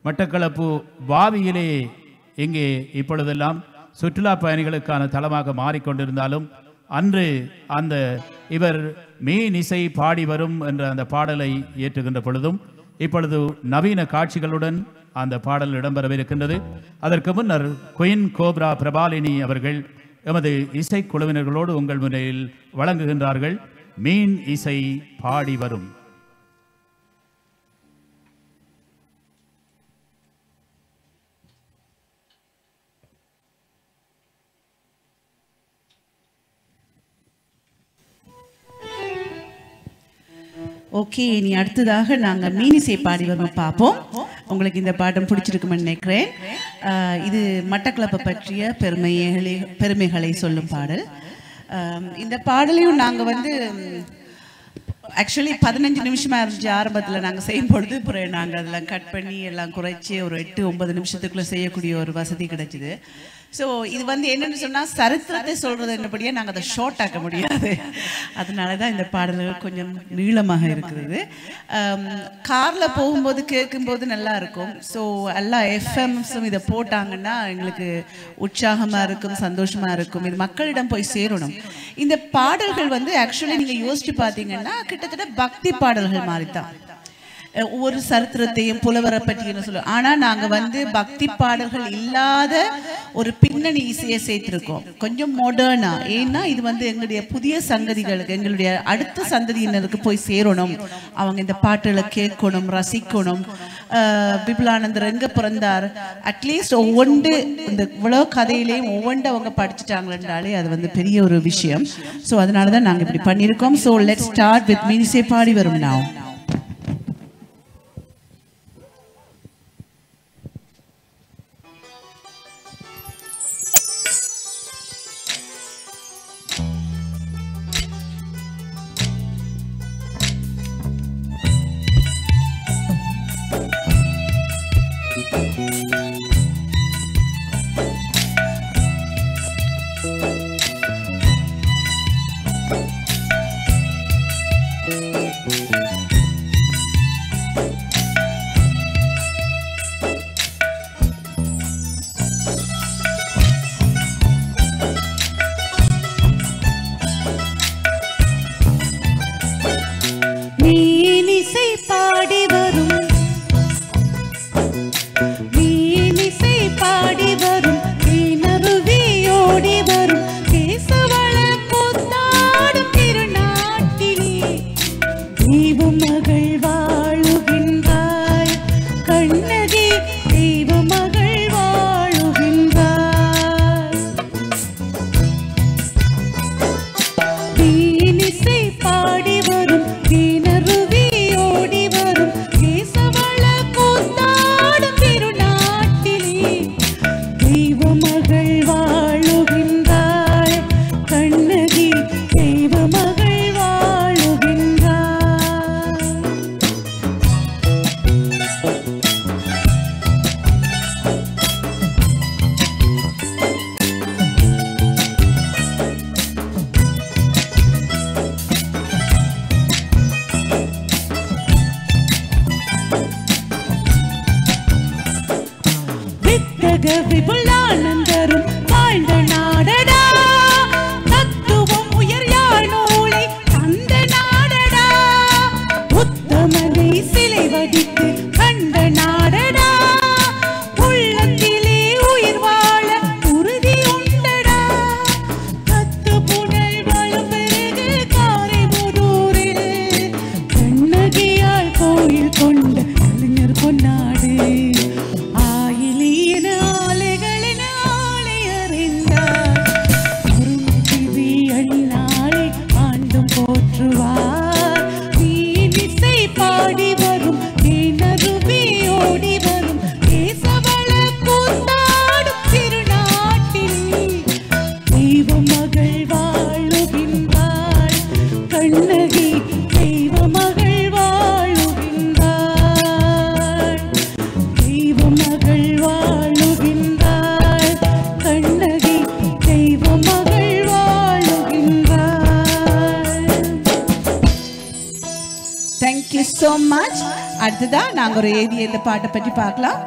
மட்டக்களப்பு வாவியிலே இங்கே இப்பொழுதெல்லாம் சுற்றுலா பயணிகளுக்கான தளமாக மாறிக்கொண்டிருந்தாலும் அன்று அந்த இவர் மீன் இசை பாடி வரும் என்ற அந்த பாடலை ஏற்றுகின்ற பொழுதும் இப்பொழுது நவீன காட்சிகளுடன் அந்த பாடல் இடம்பெறவிருக்கின்றது. அதற்கு முன்னர் குயின் கோப்ரா பிரபாலினி அவர்கள் எமது இசைக்குழுவினர்களோடு உங்கள் முன்னிலையில் வழங்குகின்றார்கள் மீன் இசை பாடி வரும். ஓகே, இனி அடுத்ததாக நாங்கள் மீனிசை பாடி வரும் பார்ப்போம். உங்களுக்கு இந்த பாடம் பிடிச்சிருக்குமென்னு நினைக்கிறேன். இது மட்டக்களப்பை பற்றிய பெருமைகளை சொல்லும் பாடல். இந்த பாடலையும் நாங்கள் வந்து ஆக்சுவலி 15 நிமிஷமாக இருந்துச்சு ஆரம்பத்தில் நாங்கள் செய்யும் பொழுது. அப்புறம் நாங்கள் அதெல்லாம் கட் பண்ணி எல்லாம் குறைச்சி ஒரு 8-9 நிமிஷத்துக்குள்ளே செய்யக்கூடிய ஒரு வசதி கிடைச்சிது. ஸோ இது வந்து என்னென்னு சொன்னால் சரித்திரத்தை சொல்கிறது என்னபடியே நாங்கள் அதை ஷார்ட் ஆக்க முடியாது. அதனால தான் இந்த பாடல்கள் கொஞ்சம் நீளமாக இருக்கிறது. காரில் போகும்போது கேட்கும்போது நல்லா இருக்கும். ஸோ எல்லா எஃப்எம்ஸும் இதை போட்டாங்கன்னா எங்களுக்கு உற்சாகமாக இருக்கும், சந்தோஷமாக இருக்கும். இது மக்களிடம் போய் சேரணும். இந்த பாடல்கள் வந்து ஆக்சுவலி நீங்கள் யோசிச்சு பார்த்தீங்கன்னா கிட்டத்தட்ட பக்தி பாடல்கள் மாதிரி தான். ஒவ்வொரு சரித்திரத்தையும் புலவரை பற்றியும் சொல்லுவோம். ஆனால் நாங்கள் வந்து பக்தி பாடல்கள் இல்லாத ஒரு பின்னணி இசையை சேர்த்திருக்கோம், கொஞ்சம் மாடர்னா. ஏன்னா இது வந்து எங்களுடைய புதிய சங்கதிகளுக்கு, எங்களுடைய அடுத்த சந்ததியினருக்கு போய் சேரணும். அவங்க இந்த பாட்டுகளை கேட்கணும், ரசிக்கணும். விபுலானந்தர் எங்கே பிறந்தார், அட்லீஸ்ட் ஒவ்வொன்று இந்த இவ்வளோ கதையிலையும் ஒவ்வொன்று அவங்க படிச்சுட்டாங்களே அது வந்து பெரிய ஒரு விஷயம். ஸோ அதனால தான் நாங்கள் இப்படி பண்ணியிருக்கோம். ஸோ லெட்ஸ் ஸ்டார்ட் வித் மீனிசை பாடி வரும் now. விபுலானந்தரும் வாழ்ந்த நாடடா, தத்துவம் உயர் யாழ் நூலை தந்த நாடடா, உத்தமனை சிலை வடித்து கண்ட நாடடா, உள்ளத்திலே உயிர் வாழ உறுதி உண்டடா, கத்து புனல் வளம் பெருகு காரைமுதூரில் கண்ணகியால் கோயில் கொண்ட கலைஞர் பொன்னாடு, பாடி வரும் so much. அடுத்ததா நாங்க ஒரு ஏதிய இந்த பாட்டை பற்றி பார்க்கலாம்.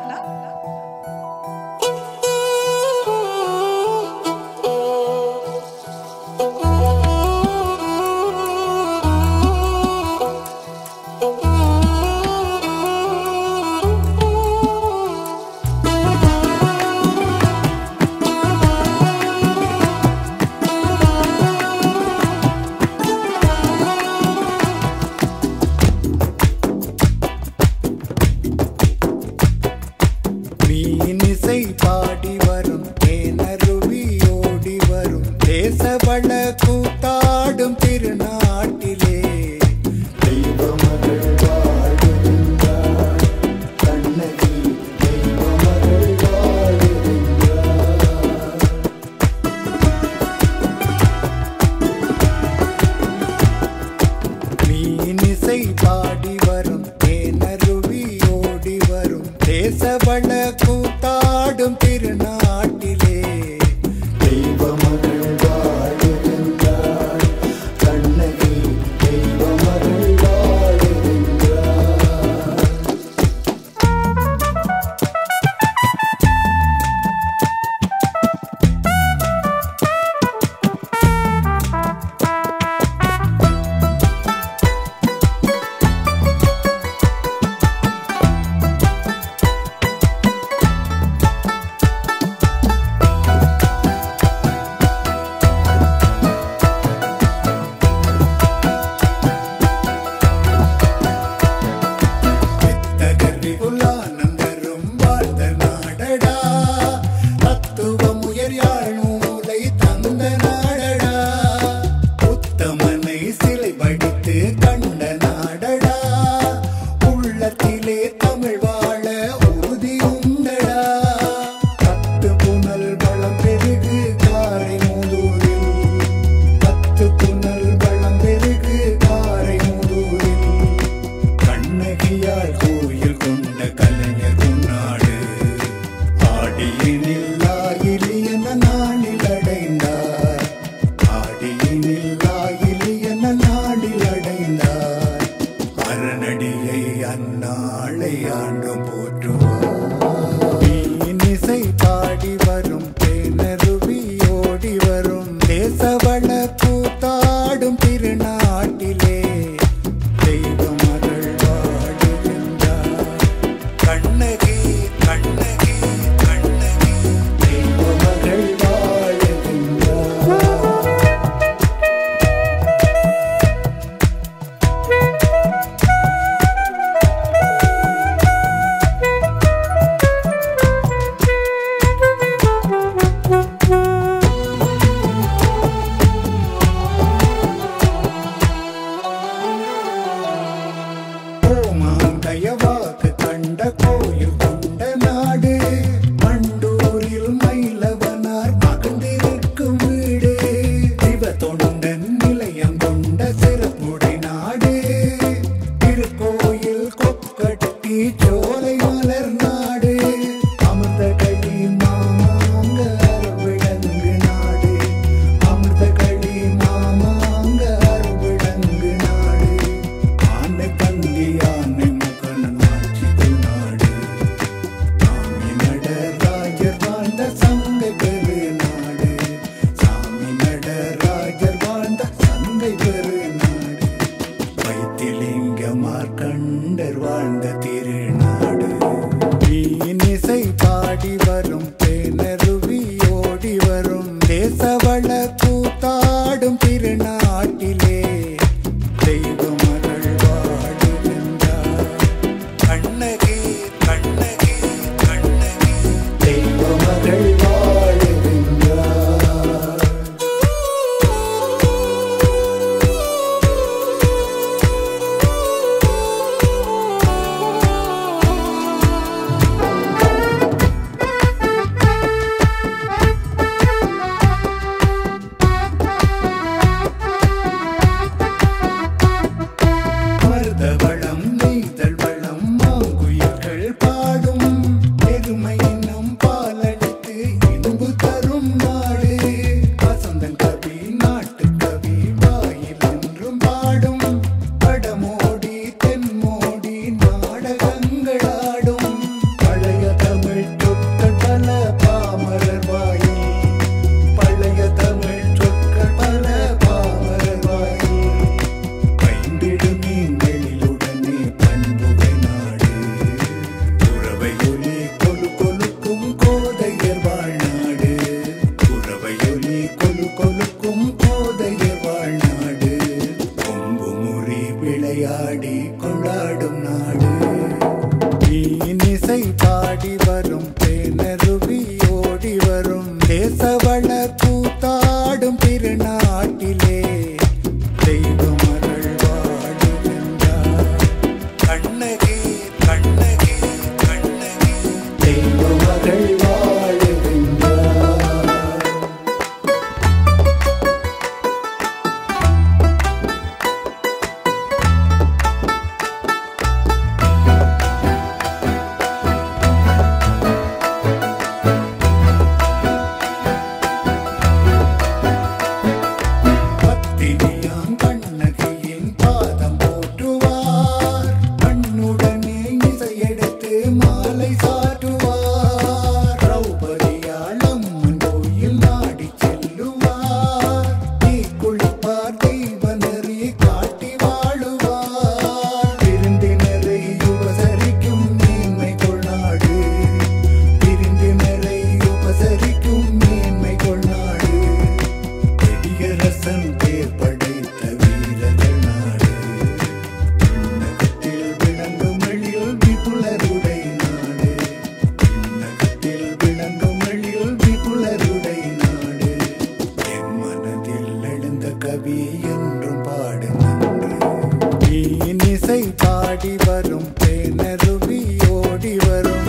வரும் தேனருவி ஓடி வரும்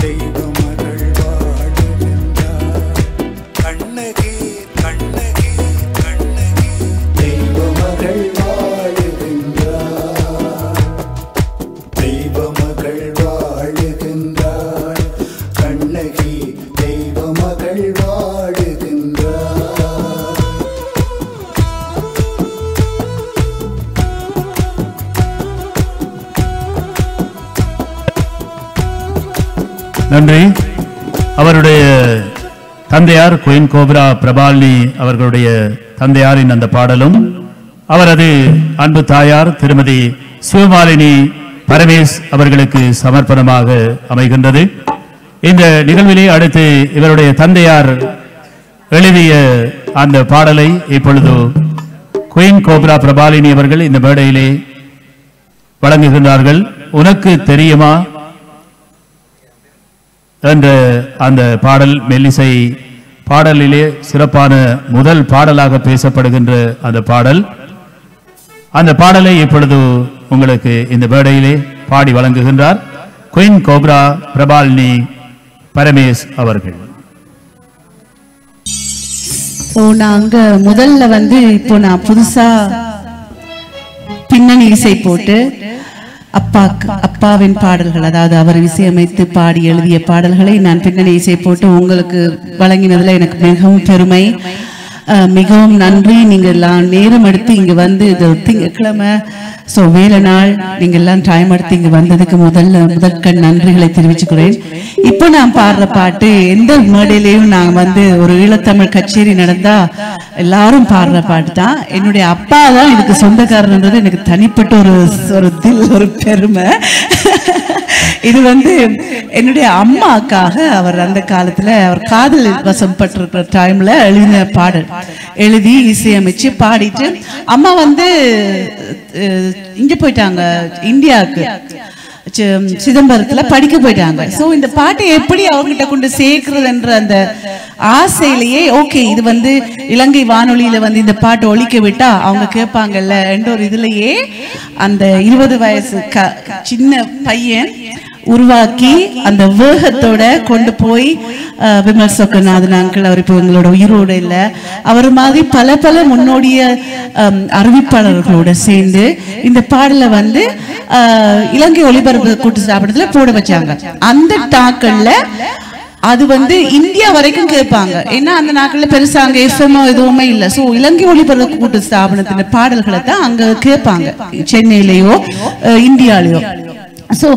தெய்வ மகள் வாழுகின்றார் கண்ணகி கண்ணகி கண்ணகி தெய்வ மகள் வாழுகின்றார் தெய்வ மகள் வாழுகின்றார் கண்ணகி தெய்வ மகள் வாழுகின்றார் நன்றி. அவருடைய தந்தையார் குயின் கோப்ரா பிரபாலினி அவர்களுடைய தந்தையாரின் அந்த பாடலும் அவரது அன்பு தாயார் திருமதி சிவமாலினி பரமேஷ் அவர்களுக்கு சமர்ப்பணமாக அமைகின்றது. இந்த நிகழ்விலே அடுத்து இவருடைய தந்தையார் எழுதிய அந்த பாடலை இப்பொழுது குயின் கோப்ரா பிரபாலினி அவர்கள் இந்த மேடையிலே வழங்குகின்றார்கள். உனக்கு தெரியுமா என்ற அந்த பாடல் மெல்லிசை பாடலிலே சிறப்பான முதல் பாடலாக பேசப்படுகின்ற அந்த பாடல். அந்த பாடலை இப்பொழுது உங்களுக்கு இந்த மேடையிலே பாடி வழங்குகின்றார் குயின் கோப்ரா பிரபாலினி பரமேஷ் அவர்கள். நாங்க முதல்ல இப்போ நான் புதுசா பின்னணி இசை போட்டு அப்பாவின் பாடல்கள், அதாவது அவர் இசையமைத்து பாடி எழுதிய பாடல்களை நான் பின்னணி இசை போட்டு உங்களுக்கு வழங்கினதுல எனக்கு மிகவும் பெருமை, மிகவும் நன்றி. நீங்க எல்லாம் நேரம் எடுத்து இங்க வந்து இது திங்கட்கிழமை வேலை நாள் நீங்க எல்லாம் டைம் எடுத்து இங்க வந்ததுக்கு முதற்கண் நன்றிகளை தெரிவிச்சுக்கிறேன். இப்போ நான் பாடுற பாட்டு எந்த மேடையிலையும் நான் ஒரு ஈழத்தமிழ் கச்சேரி நடந்தா எல்லாரும் பாடுற பாட்டு தான். என்னுடைய அப்பா தான் இதுக்கு சொந்தக்காரன்றது எனக்கு தனிப்பட்ட ஒரு பெருமை. இது என்னுடைய அம்மாக்காக அவர் அந்த காலத்துல அவர் காதல் வசம் பட்டிருக்கிற டைம்ல எழுதின பாடல் எழுதி இசையமைச்சு பாடிட்டு அம்மா இங்க போயிட்டாங்க இந்தியாவுக்கு, சிதம்பரத்துல படிக்க போயிட்டாங்க. சோ இந்த பாட்டை எப்படி அவர்கிட்ட கொண்டு சேர்க்கிறது என்ற அந்த ஆசையிலேயே ஓகே இது இலங்கை வானொலியில இந்த பாட்டு ஒலிக்க விட்டா அவங்க கேட்பாங்கல்ல என்ற ஒரு இதுலயே அந்த 20 வயசு சின்ன பையன் உருவாக்கி அந்த வேகத்தோட கொண்டு போய் விமல் சொக்கநாதன் அங்கிள், அவர் இப்போ எங்களோட உயிரோடு இல்லை, அவர் மாதிரி பல பல முன்னோடிய அறிவிப்பாளர்களோட சேர்ந்து இந்த பாடலை இலங்கை ஒலிபரப்பு கூட்டு ஸ்தாபனத்துல போட வச்சாங்க. அந்த டாக்கள்ல அது இந்தியா வரைக்கும் கேட்பாங்க. ஏன்னா அந்த நாட்கள்ல பெருசா அங்க எஃப்எம் எதுவுமே இல்லை. சோ இலங்கை ஒலிபரப்பு கூட்டு ஸ்தாபனத்தின் பாடல்களை தான் அங்க கேட்பாங்க, சென்னையிலயோ இந்தியாலயோ. சோ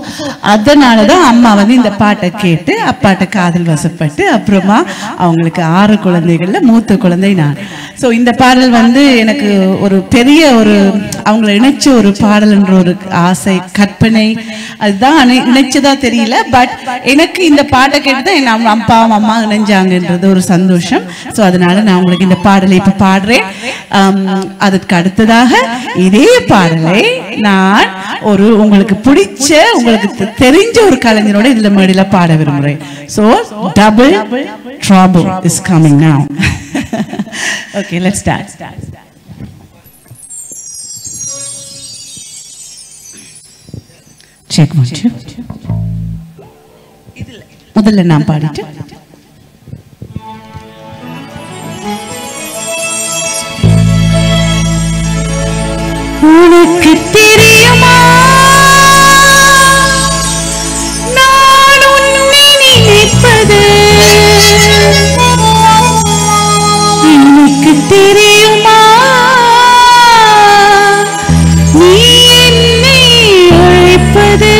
அதனாலதான் அம்மா இந்த பாட்டை கேட்டு அப்பாட்ட காதல் வசப்பட்டு அப்புறமா அவங்களுக்கு 6 குழந்தைகள்ல மூத்த குழந்தை நான். சோ இந்த பாடல் எனக்கு ஒரு பெரிய அவங்களை இணைச்ச ஒரு பாடல் என்ற ஒரு ஆசை கற்பனை அதுதான் இணைச்சதா தெரியல. பட் எனக்கு இந்த பாட்டை கேட்டுதான் என் அப்பா அம்மா இணைஞ்சாங்கன்றது ஒரு சந்தோஷம். சோ அதனால நான் உங்களுக்கு இந்த பாடலை இப்ப பாடுறேன். அதுக்கு அடுத்ததாக இதே பாடலை நான் உங்களுக்கு பிடிச்ச உங்களுக்கு தெரிஞ்ச ஒரு கலைஞரோட இதுல மேடையில பாட விரும்புறேன். So double trouble is coming now. Okay, let's start. Check one two. முதல்ல நான் பாடிட்டு உனக்கு தெரியுமா நான் உன்னை நினைப்பது, எனக்கு தெரியுமா நீ என்னை அழைப்பது.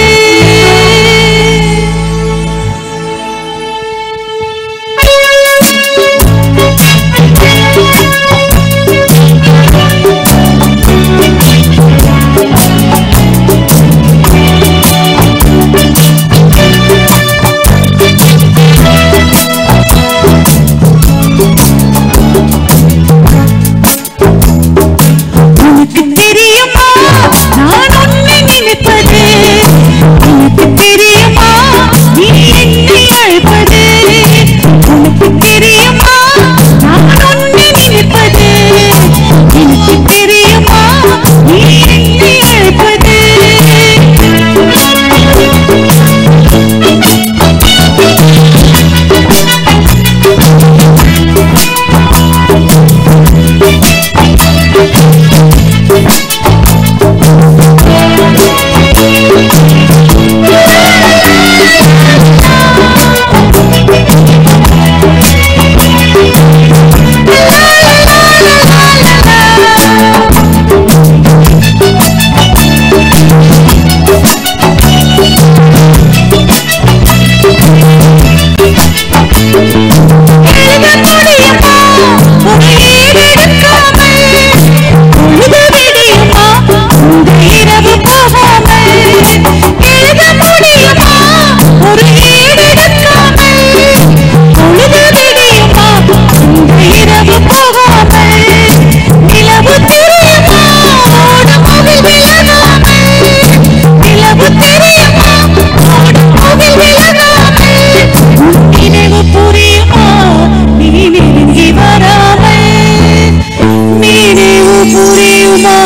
புரியுமா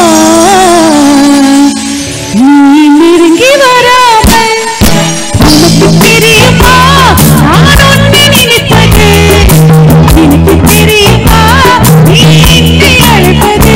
நீ நெருங்கி வராமல் உனக்கு தெரியுமா நான் உன்னை நினைப்பது எனக்கு தெரியுமா நீ என்னை அழைப்பது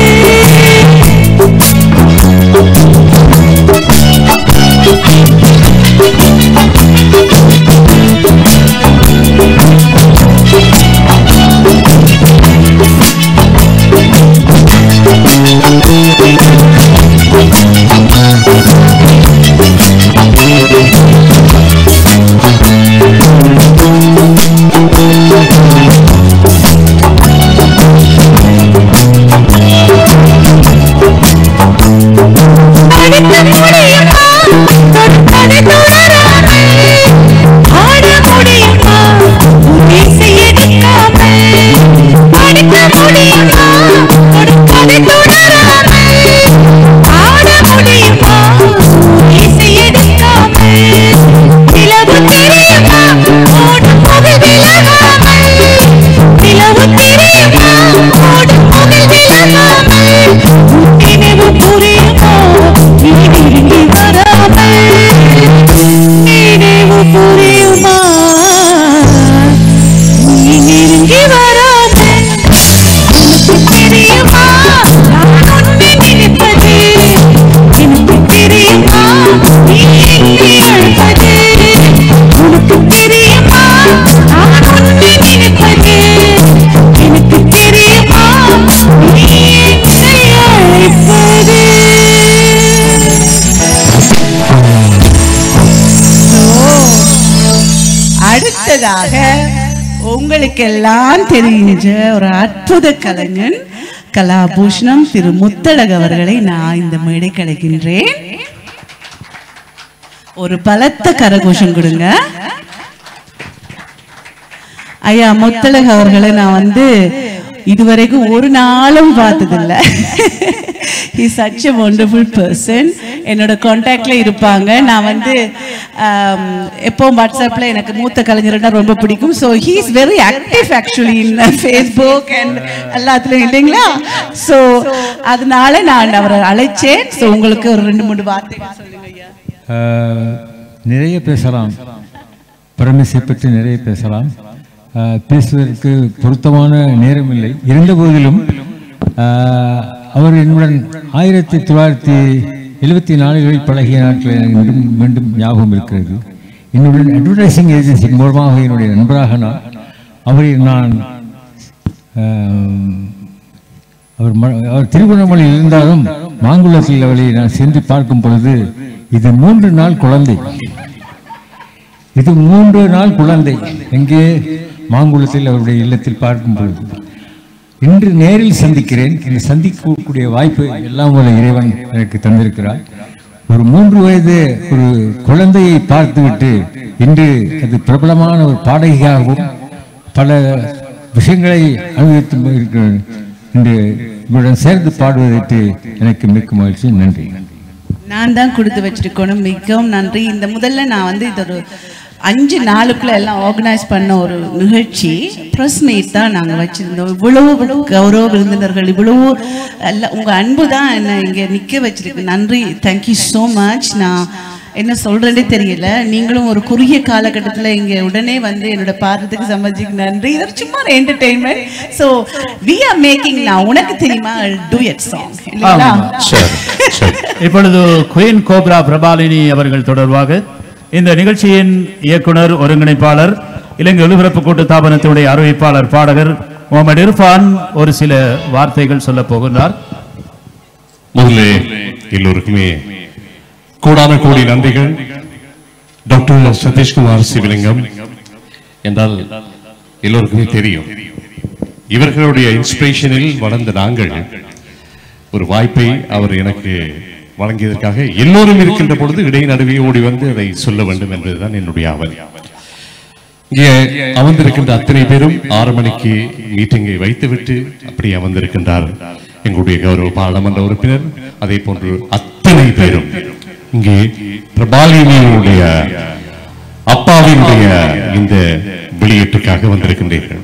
உங்களுக்கெல்லாம் தெரிஞ்ச ஒரு அற்புத கலைஞன் கலாபூஷணம் திரு முத்தழகு அவர்களை நான் இந்த மேடை கிடைக்கின்றேன். ஒரு பலத்த கரகோஷம் கொடுங்க. ஐயா முத்தழகு அவர்களை நான் இதுவரைக்கும் ஒரு நாளும் பார்த்ததில்லை. He's such a wonderful person. என்னோட கான்டாக்ட்ல இருப்பாங்க. நான் எப்பவும் வாட்ஸ்அப்ல எனக்கு மூத்த கலைஞர்னா ரொம்ப பிடிக்கும். So he is very active actually in Facebook and எல்லாத்துலயும் இல்லைங்களா. ஸோ அதனால நான் அவரை அழைச்சேன். ஸோ உங்களுக்கு ஒரு 2-3 வார்த்தைகள் சொல்லுங்க ஐயா. நிறைய பேசலாம், பரமேசை பற்றி நிறைய பேசலாம். பேசுவதற்கு பொருத்தமான நேரம் இல்லை. இருந்த போதிலும் அவர் என்னுடன் 1974 பழகிய நாட்கள் எனக்கு மீண்டும் ஞாபகம் இருக்கிறது. என்னுடன் அட்வர்டைசிங் ஏஜென்சி மூலமாக என்னுடைய நண்பராக அவர் திருவண்ணாமலையில் இருந்தாலும் மாங்குளத்தில் அவரை நான் சென்று பார்க்கும் பொழுது இது 3 நாள் குழந்தை, இது 3 நாள் குழந்தை எங்கே மாங்குளத்தில் அவருடைய இல்லத்தில் பார்க்கும் பொழுது இன்று நேரில் சந்திக்கிறேன். இந்த சந்திக்கக்கூடிய வாய்ப்பு எல்லாம் உள்ள இறைவன் எனக்கு தந்திருக்கிறார். ஒரு 3 வயது ஒரு குழந்தையை பார்த்துவிட்டு இன்று அது பிரபலமான ஒரு பாடகியாகவும் பல விஷயங்களை அனுபவித்து இருக்கிறேன். இன்று இவருடன் சேர்ந்து பாடுவதற்கு எனக்கு மிக்க மகிழ்ச்சி. நன்றி. நான் தான் கொடுத்து வச்சிருக்கணும். மிகவும் நன்றி. இந்த முதல்ல நான் இது ஒரு 5 நாளுக்குள்ள எல்லாம் ஆர்கனைஸ் பண்ண ஒரு நிகழ்ச்சி ப்ரெஸ் மீட் தான் நாங்கள் வச்சிருந்தோம். இவ்வளவு கௌரவ விருந்தினர்கள், இவ்வளவு எல்லாம் உங்க அன்பு தான் என்னை இங்கே நிற்க வச்சிருக்கு. நன்றி, தேங்க்யூ ஸோ மச். நான் என்ன சொல்றேன்னே தெரியல. நீங்களும் ஒரு குறுகிய காலகட்டத்தில் இங்கே உடனே என்னோட பாடுறதுக்கு சம்மதிக்கு நன்றி. இது சும்மா entertainment. So we are making நான் உனக்கு தெரியுமா டூயட் சாங் இல்லைங்களா? இப்பொழுது குயின் கோப்ரா பிரபாலினி அவர்கள் தொடர்பாக இந்த நிகழ்ச்சியின் இயக்குனர், ஒருங்கிணைப்பாளர், இலங்கை ஒலிபரப்பு கூட்டுத்தாபனத்தினுடைய அறிவிப்பாளர், பாடகர் முகமது இர்ஃபான் ஒரு சில வார்த்தைகள் சொல்ல போகின்றார். முதலே எல்லோருக்குமே கோடான கோடி நன்றிகள். டாக்டர் சதீஷ்குமார் சிவலிங்கம் என்றால் எல்லோருக்குமே தெரியும். இவர்களுடைய இன்ஸ்பிரேஷனில் வளர்ந்த நாங்கள் ஒரு வாய்ப்பை அவர் எனக்கு வழங்கியதற்காக எல்லோரும் இருக்கின்ற பொழுது இடைநடுவே ஓடி வந்து அதை சொல்ல வேண்டும் என்பதுதான் என்னுடைய ஆவல். இங்கே அமர்ந்திருக்கின்ற அத்தனை பேரும் 6 மணிக்கு மீட்டிங்கை வைத்துவிட்டு அப்படி அமர்ந்திருக்கின்றார். எங்களுடைய கௌரவ பாராளுமன்ற உறுப்பினர், அதே போன்று அத்தனை பேரும் இங்கே பிரபாலினியுடைய அப்பாவினுடைய இந்த வெளியீட்டுக்காக வந்திருக்கின்றீர்கள்.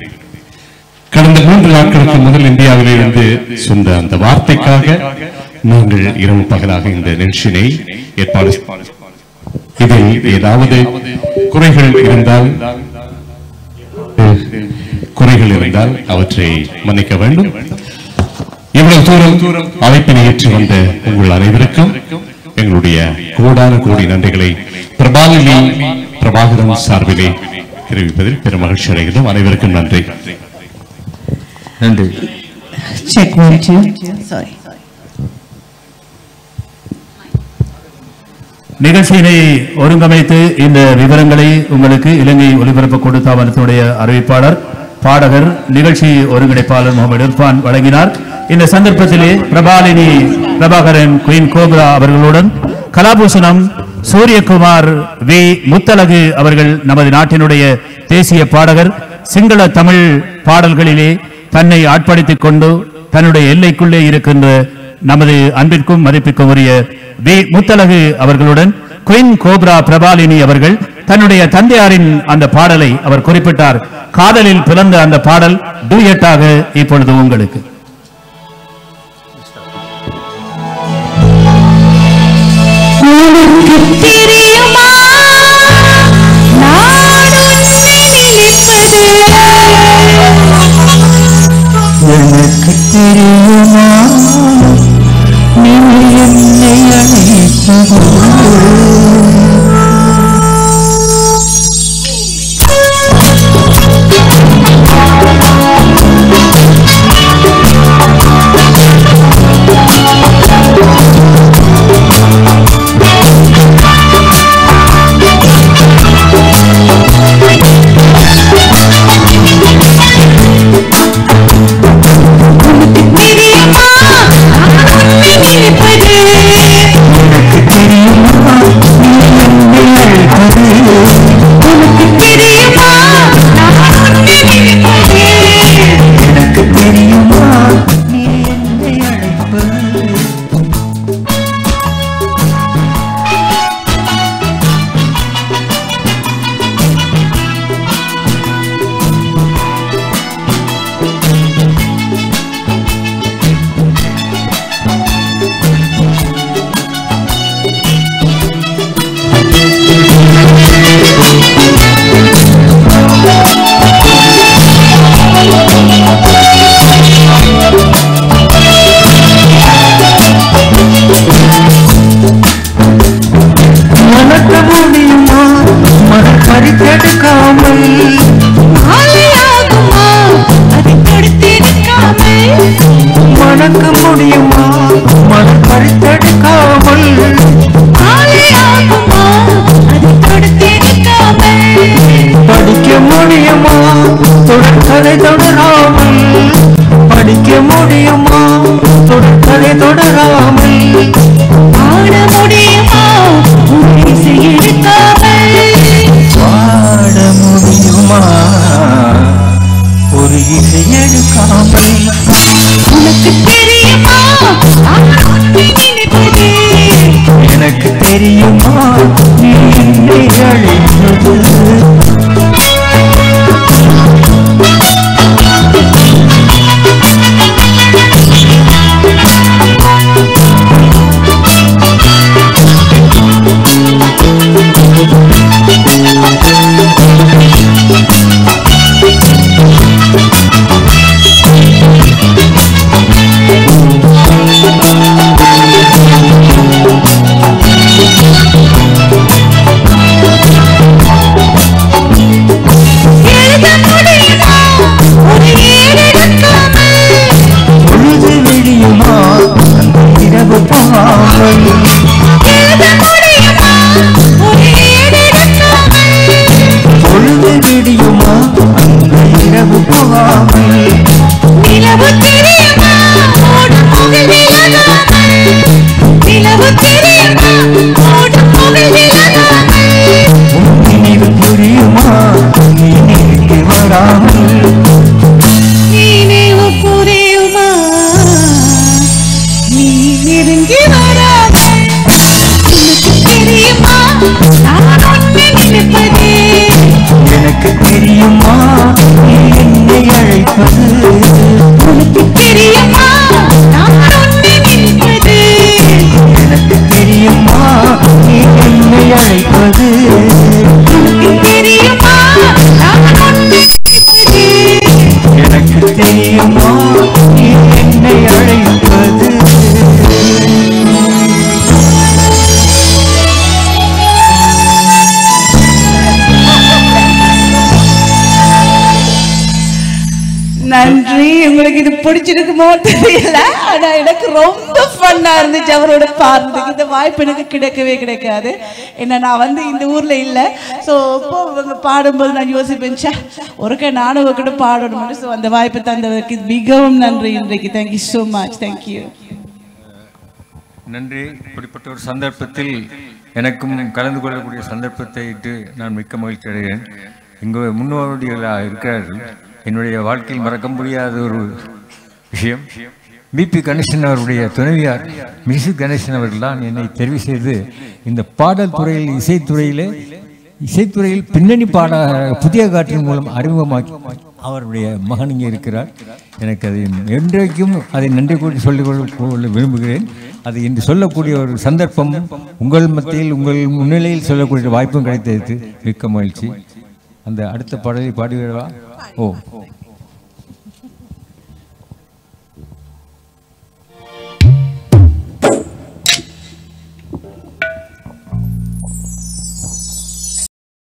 கடந்த 3 நாட்களுக்கு முதல் இந்தியாவிலே இருந்து சொன்ன அந்த வார்த்தைக்காக நாங்கள் இரவு பகலாக இந்த நிகழ்ச்சியினை ஏற்பாடு இதில் ஏதாவது குறைகள் இருந்தால் அவற்றை மன்னிக்க வேண்டும். இவ்வளவு தூரம் அழைப்பினை ஏற்றி வந்த உங்கள் அனைவருக்கும் எங்களுடைய கோடான கோடி நன்றிகளை பிரபாகரன் சார்பிலே தெரிவிப்பதில் பெரும் மகிழ்ச்சி அடைகிறோம். அனைவருக்கும் நன்றி. நன்றி. நிகழ்ச்சியினை ஒருங்கமைத்து இந்த விவரங்களை உங்களுக்கு இலங்கை ஒலிபரப்பு கொடுத்தாவனத்தினுடைய அறிவிப்பாளர் பாடகர் நிகழ்ச்சி ஒருங்கிணைப்பாளர் முகமது இர்பான் வழங்கினார். இந்த சந்தர்ப்பத்திலே பிரபாகரன் குயின் கோப்ரா அவர்களுடன் கலாபூஷணம் சூரியகுமார் வி முத்தலகு அவர்கள் நமது நாட்டினுடைய தேசிய பாடகர் சிங்கள தமிழ் பாடல்களிலே தன்னை ஆட்படுத்திக் கொண்டு தன்னுடைய எல்லைக்குள்ளே இருக்கின்ற நமது அன்பிற்கும் மதிப்பிற்கும் உரிய வி முத்தலகு அவர்களுடன் குயின் கோப்ரா பிரபாலினி அவர்கள் தன்னுடைய தந்தையாரின் அந்த பாடலை அவர் குறிப்பிட்டார். காதலில் பிறந்த அந்த பாடல் டூயட்டாக இப்பொழுது உங்களுக்கு. தெரியுமா எனக்கு தெரியுமா நீ என்னை அழைப்பது உனக்கு தெரியுமா நான் உன்னை நினைப்பது பிடிச்சிருக்குமோ தெரியல, ஆனா எனக்கு ரொம்ப ஃபன்னா இருந்துச்சு அவரோட பாடுறதுக்கு. இந்த வாய்ப்பு எனக்கு கிடைக்கவே கிடைக்காது. ஏன்னா நான் இந்த ஊர்ல இல்லை. ஸோ இப்போ அவங்க பாடும்போது நான் யோசிப்பேன், ஒருக்கா நானும் கூட பாடணும். ஸோ அந்த வாய்ப்பு தந்ததற்கு மிகவும் நன்றி இன்றைக்கு. Thank you so much. தேங்க்யூ. நன்றி. இப்படிப்பட்ட ஒரு சந்தர்ப்பத்தில் எனக்கும் கலந்து கொள்ளக்கூடிய சந்தர்ப்பத்தை இட்டு நான் மிக்க மகிழ்ச்சி அடைகிறேன். இங்கு முன்னோடிகளாக இருக்கிறார்கள். என்னுடைய வாழ்க்கையில் மறக்க முடியாத ஒரு விஷயம், பிபி கணேசன் அவருடைய துணைவியார் மியூசிக் கணேசன் அவர்கள் தான் என்னை தெரிவு செய்து இந்த பாடல் துறையில் இசைத்துறையில் பின்னணி புதிய காற்றின் மூலம் அறிமுகமாக்கி அவருடைய மகன் இங்கே இருக்கிறார். எனக்கு அதை என்றைக்கும் அதை நன்றி கூறி சொல்லிக் கொள்ள விரும்புகிறேன். அது இன்று சொல்லக்கூடிய ஒரு சந்தர்ப்பம் உங்கள் மத்தியில் உங்கள் முன்னிலையில் சொல்லக்கூடிய வாய்ப்பும் கிடைத்தது மிக்க மகிழ்ச்சி. அந்த அடுத்த பாடலை பாடுகிறவா? ஓ